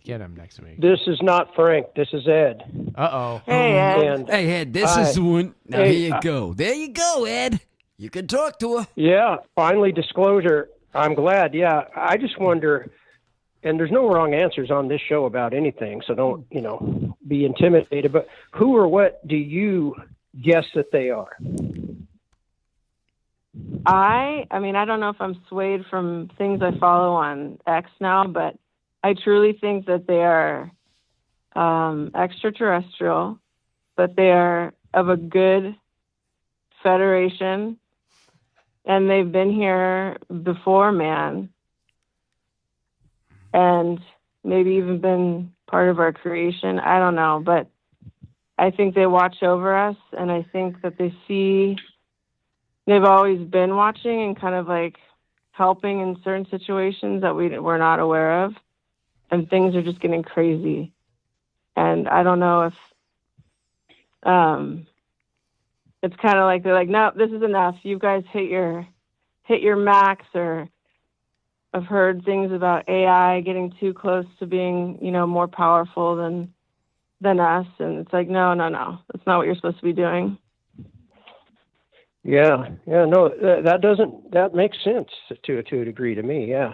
get him next week. This is not Frank. This is Ed. Uh-oh. Hey, Ed. Hey, Ed, this is the one. Now, here you go. There you go, Ed. You can talk to her. Yeah, finally disclosure. I'm glad. Yeah, I just wonder, and there's no wrong answers on this show about anything, so don't, be intimidated. But who or what do you guess that they are? I don't know if I'm swayed from things I follow on X now, but I truly think that they are extraterrestrial, but they are of a good federation, and they've been here before man, and maybe even been part of our creation. I don't know, but I think they watch over us, and I think that they've always been watching and kind of like helping in certain situations that we're not aware of, and things are just getting crazy. And I don't know if it's kind of like they're like, no, this is enough. You guys hit your max. Or I've heard things about AI getting too close to being, more powerful than us, and it's like, no, that's not what you're supposed to be doing. Yeah, no, that makes sense to a degree to me. Yeah,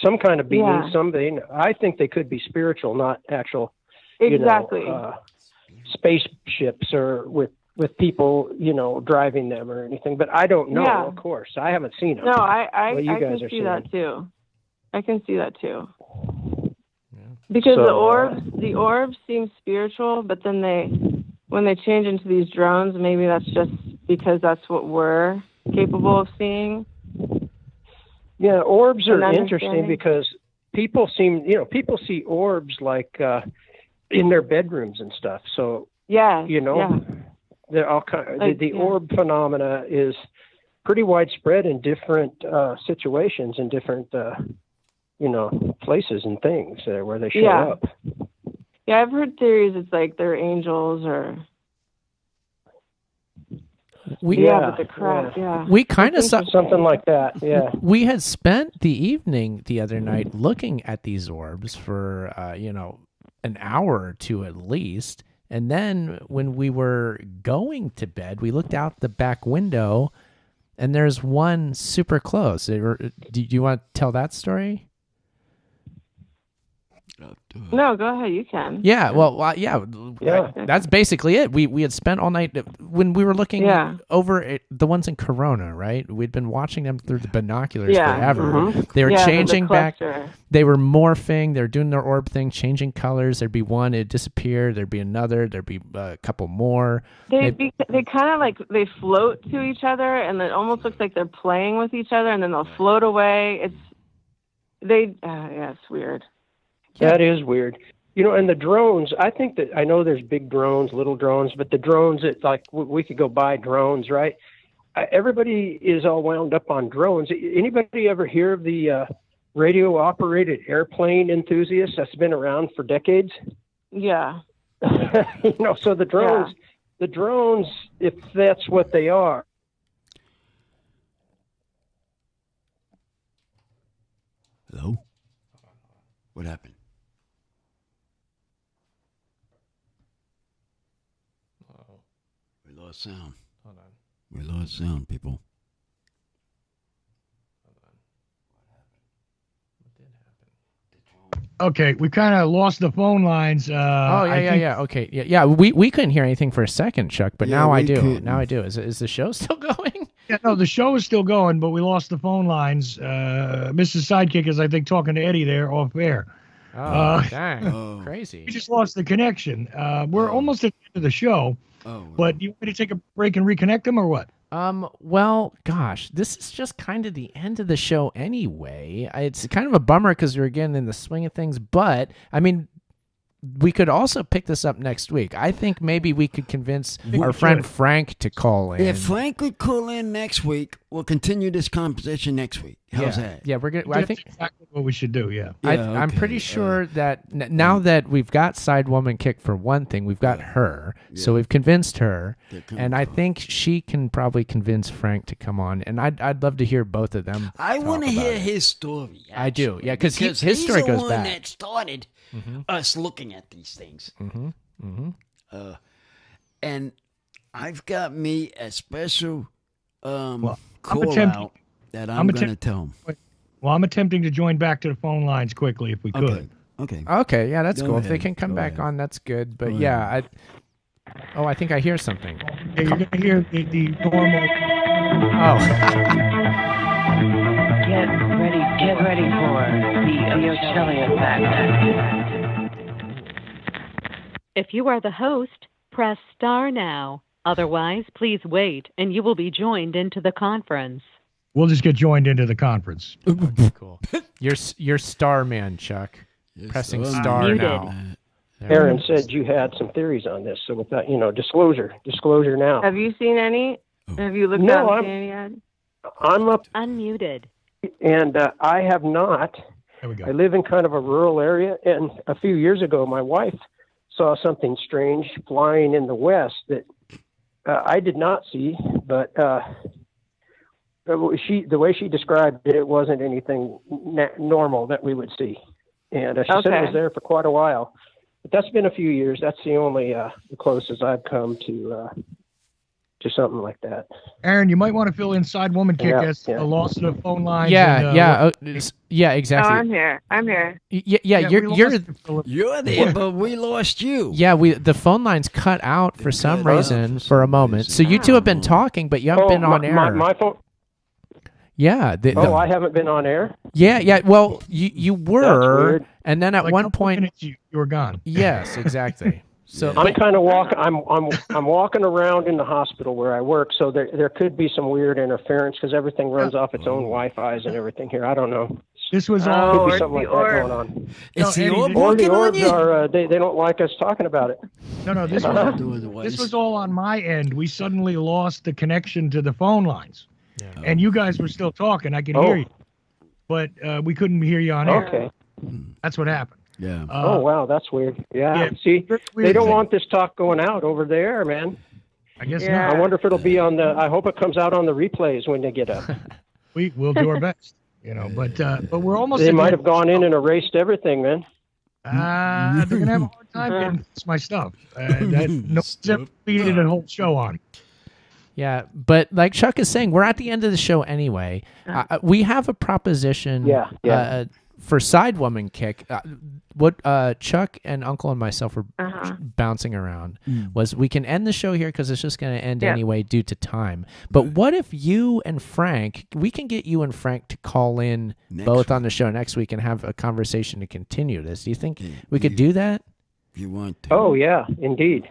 some kind of being, something. I think they could be spiritual, not actual. Exactly. Spaceships or with people, driving them or anything. But I don't know. Yeah. Of course, I haven't seen them. No, I can see that too. I can see that too. Because the orbs seem spiritual, but then when they change into these drones, maybe that's just because that's what we're capable of seeing. Yeah, orbs are interesting because people see orbs like in their bedrooms and stuff. So they're all the orb phenomena is pretty widespread in different situations and different places and things where they show up. Yeah, I've heard theories. It's like they're angels or. We kind of saw something like that. Yeah, we had spent the evening the other night looking at these orbs for an hour or two at least, and then when we were going to bed, we looked out the back window, and there's one super close. Do you want to tell that story? No, go ahead. You can. Yeah. Well, that's basically it. We had spent all night when we were looking over at the ones in Corona, right? We'd been watching them through the binoculars forever. Mm-hmm. They were changing back. They were morphing. They were doing their orb thing, changing colors. There'd be one, it'd disappear. There'd be another. There'd be a couple more. They kind of like they float to each other, and it almost looks like they're playing with each other, and then they'll float away. It's weird. That is weird. And the drones, I know there's big drones, little drones, but the drones, it's like we could go buy drones, right? Everybody is all wound up on drones. Anybody ever hear of the radio-operated airplane enthusiast that's been around for decades? Yeah. So the drones, if that's what they are. Hello? What happened? We lost sound. Hold on. We lost sound, people. Hold on. Okay, we kind of lost the phone lines. Yeah. Okay, yeah. We couldn't hear anything for a second, Chuck, but now I do. couldn't. Now I do. Is the show still going? Yeah, no, the show is still going, but we lost the phone lines. Mrs. Sidekick is, I think, talking to Eddie there off air. Oh, dang. Crazy. We just lost the connection. We're almost at the end of the show, but do you want me to take a break and reconnect them or what? Well, gosh, this is just kind of the end of the show anyway. It's kind of a bummer because we're getting in the swing of things, but I mean, we could also pick this up next week. I think maybe we could convince our friend Frank to call in. If Frank would call in next week, we'll continue this conversation next week. How's that? Yeah, we're gonna. I think exactly what we should do. Yeah, I'm pretty sure that now that we've got Side Woman Kick for one thing, we've got her, so we've convinced her, and I think she can probably convince Frank to come on. And I'd love to hear both of them. I want to hear his story. I do, yeah, because his story goes back. That started us looking at these things. And I've got me a special call out that I'm going to tell him. Well, I'm attempting to join back to the phone lines quickly if we could. Okay, yeah, that's cool. If they can come back on, that's good. But I think I hear something. Yeah, you're going to hear the normal. Oh. Get ready for the Ocelli effect. If you are the host, press star now. Otherwise, please wait, and you will be joined into the conference. We'll just get joined into the conference. Okay, cool. You're star man, Chuck. Pressing star now. Aaron said you had some theories on this, so with that, disclosure now. Have you seen any? Have you looked up and seen any yet? I'm up. Unmuted. And I have not. There we go. I live in kind of a rural area, and a few years ago, my wife saw something strange flying in the west that I did not see, but the way she described it, it wasn't anything normal that we would see. And she said it was there for quite a while. But that's been a few years. That's the only the closest I've come to something like that. Aaron, you might want to fill in Side Woman Kick as the loss of the phone lines. Yeah, exactly. Oh, I'm here. Yeah, you're there, but we lost you. Yeah, the phone lines cut out for some reason for a moment. So you two have been talking, but you haven't been on air. My phone. Yeah. I haven't been on air. Yeah. Well, you were, and then at one point you were gone. Yes, exactly. So I'm kind of walking. I'm walking around in the hospital where I work, so there could be some weird interference because everything runs off its own Wi-Fi's and everything here. I don't know. This was all. Could be something like that going on. It's the orb or the working on orbs you? are they don't like us talking about it. No, this was all on my end. We suddenly lost the connection to the phone lines, and you guys were still talking. I could hear you, but we couldn't hear you on air. Okay, that's what happened. Yeah. Oh wow, that's weird. Yeah. See, they don't want this talk going out over there, man. I guess not. I wonder if it'll be on the. I hope it comes out on the replays when they get up. We'll do our best, but we're almost. They might have gone in and erased everything, man. They're gonna have a hard time getting my stuff. Nobody's ever needed a whole show on. Yeah, but like Chuck is saying, we're at the end of the show anyway. We have a proposition. For Side Woman Kick, what Chuck and Uncle and myself were bouncing around was we can end the show here because it's just going to end anyway due to time. But what if you and Frank, we can get you and Frank to call in both on the show next week and have a conversation to continue this. Do you think we could do that? If you want to. Oh, yeah, indeed.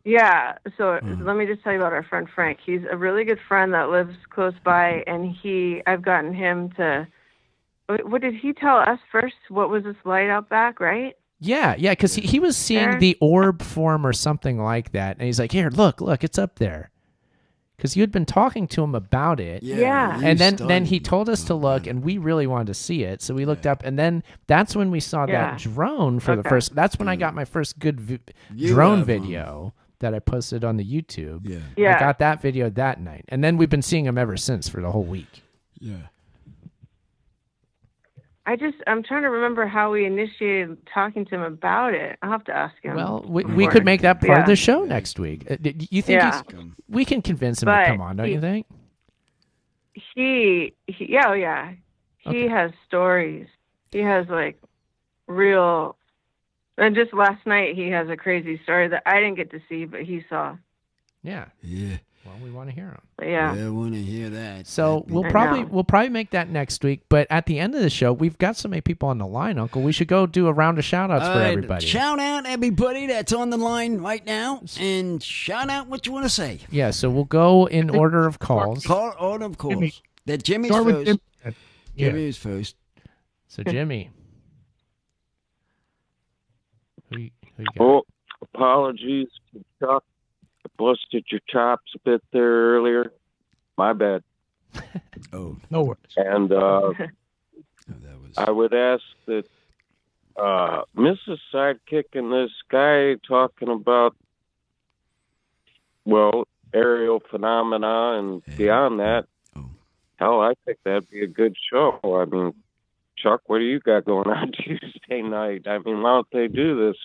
Yeah, so let me just tell you about our friend Frank. He's a really good friend that lives close by, and I've gotten him to... What did he tell us first? What was this light out back, right? Yeah, because he was seeing the orb form or something like that, and he's like, "Here, look, it's up there." Because you had been talking to him about it, and then he told us to look, and we really wanted to see it, so we looked up, and then that's when we saw that drone for the first. That's when I got my first good drone video that I posted on the YouTube. I got that video that night, and then we've been seeing him ever since for the whole week. Yeah. I'm trying to remember how we initiated talking to him about it. I'll have to ask him. Well, we could make that part of the show next week. You think we can convince him to come on, don't you think? He has stories. He has real. And just last night, he has a crazy story that I didn't get to see, but he saw. Yeah. Yeah. Well, we want to hear him. Yeah. I want to hear that. So we'll probably make that next week. But at the end of the show, we've got so many people on the line, Uncle. We should go do a round of shout-outs for everybody. Shout out everybody that's on the line right now, and shout out what you want to say. Yeah, so we'll go in order of calls. Order of calls. Jimmy. That Jimmy's Start with first. Jimmy. Jimmy's first. So Jimmy. Who you got? Oh, apologies to Chuck. I busted your chops a bit there earlier. My bad. Oh, no worries. And I would ask that Mrs. Sidekick and this guy talking about, well, aerial phenomena and beyond that. Hell, I think that'd be a good show. I mean, Chuck, what do you got going on Tuesday night? I mean, why don't they do this?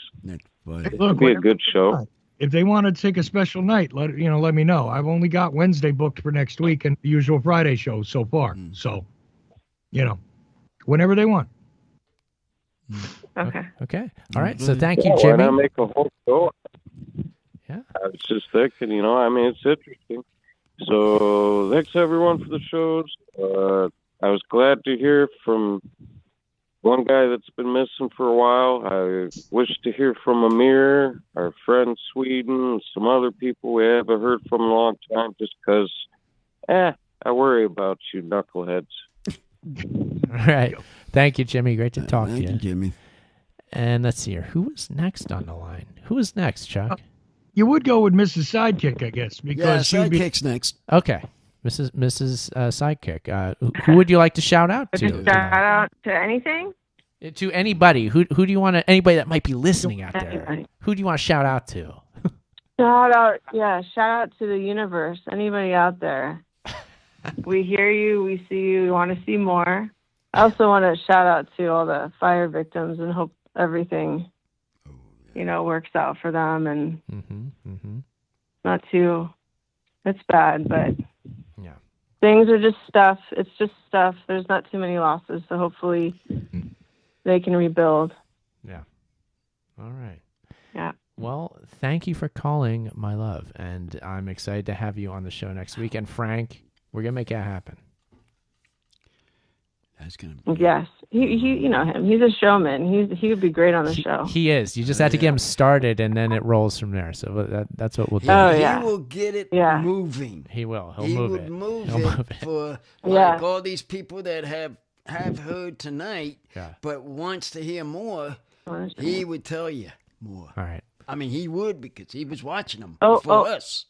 It'd be a good show. If they want to take a special night, let me know. I've only got Wednesday booked for next week and the usual Friday shows so far. So, whenever they want. Okay. All right. So thank you, Jimmy. Why not make a whole show? Yeah. I was just thinking, I mean, it's interesting. So thanks everyone for the shows. I was glad to hear from one guy that's been missing for a while. I wish to hear from Amir, our friend Sweden, some other people we haven't heard from in a long time just because, I worry about you knuckleheads. All right. Thank you, Jimmy. Great to talk to you. Thank you, Jimmy. And let's see here. Who was next on the line? Who was next, Chuck? You would go with Mrs. Sidekick, I guess, because Sidekick's next. Okay. Mrs. Sidekick. Who would you like to shout out to? Shout out to anything? To anybody. Who do you want to, anybody that might be listening out there? Who do you want to shout out to? Shout out to the universe. Anybody out there? We hear you, we see you, we want to see more. I also want to shout out to all the fire victims and hope everything, works out for them and not too, it's bad, but things are just stuff. It's just stuff. There's not too many losses, so hopefully they can rebuild. Yeah. All right. Yeah. Well, thank you for calling, my love, and I'm excited to have you on the show next week. And Frank, we're gonna make that happen. That's gonna be... Yes, he you know him. He's a showman. He would be great on the show. He is. You just have to get him started, and then it rolls from there. So that's what we'll do. Oh yeah. He will get it moving. He will. He'll move it. He'll move it for all these people that have heard tonight, but wants to hear more. He would tell you more. All right. I mean, he would because he was watching them before us.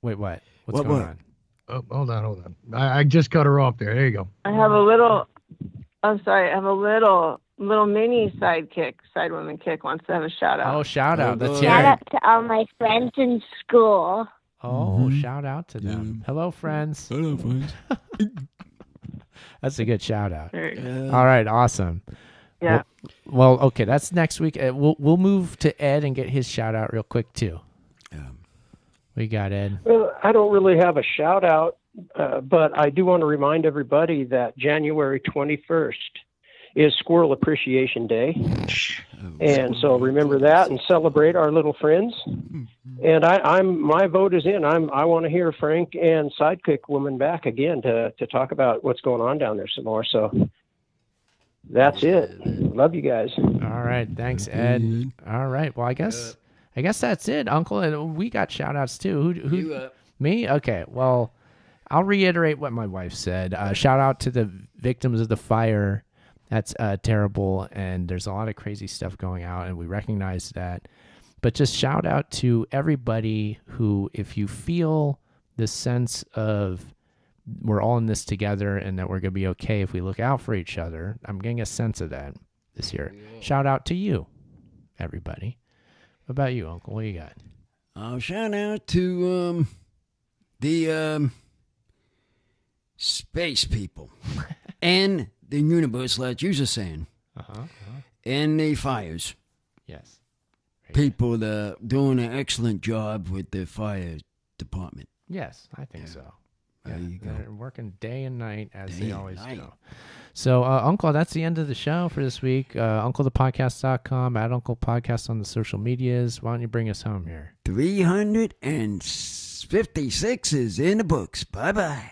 Wait, what? What's going on? Oh, hold on. I just cut her off there. There you go. I have a little mini sidewoman kick wants to have a shout out. Oh, shout out. Let's hear Shout it. out to all my friends in school. Oh, shout out to them. Hello, friends. Hello, friends. That's a good shout out. All right, awesome. Yeah. Well, okay, that's next week. We'll move to Ed and get his shout out real quick too. We got Ed. Well, I don't really have a shout out, but I do want to remind everybody that January 21st is Squirrel Appreciation Day. And so remember that and celebrate our little friends. And my vote is in. I want to hear Frank and Sidekick Woman back again to talk about what's going on down there some more. So that's it. Love you guys. All right. Thanks, Ed. All right. Well, I guess that's it, Uncle. And we got shout outs too. Who me? Okay. Well, I'll reiterate what my wife said. Shout out to the victims of the fire. That's terrible. And there's a lot of crazy stuff going out, and we recognize that. But just shout out to everybody who, if you feel this sense of we're all in this together and that we're going to be okay if we look out for each other, I'm getting a sense of that this year. Shout out to you, everybody. What about you, Uncle? What you got? Shout out to the space people and the universe, like you were saying, and the fires. Yes. People that are doing an excellent job with the fire department. Yes, I think so. There you go. They're working day and night as they always do. So, Uncle, that's the end of the show for this week. UncleThePodcast.com, at Uncle Podcast on the social medias. Why don't you bring us home here? 356 is in the books. Bye-bye.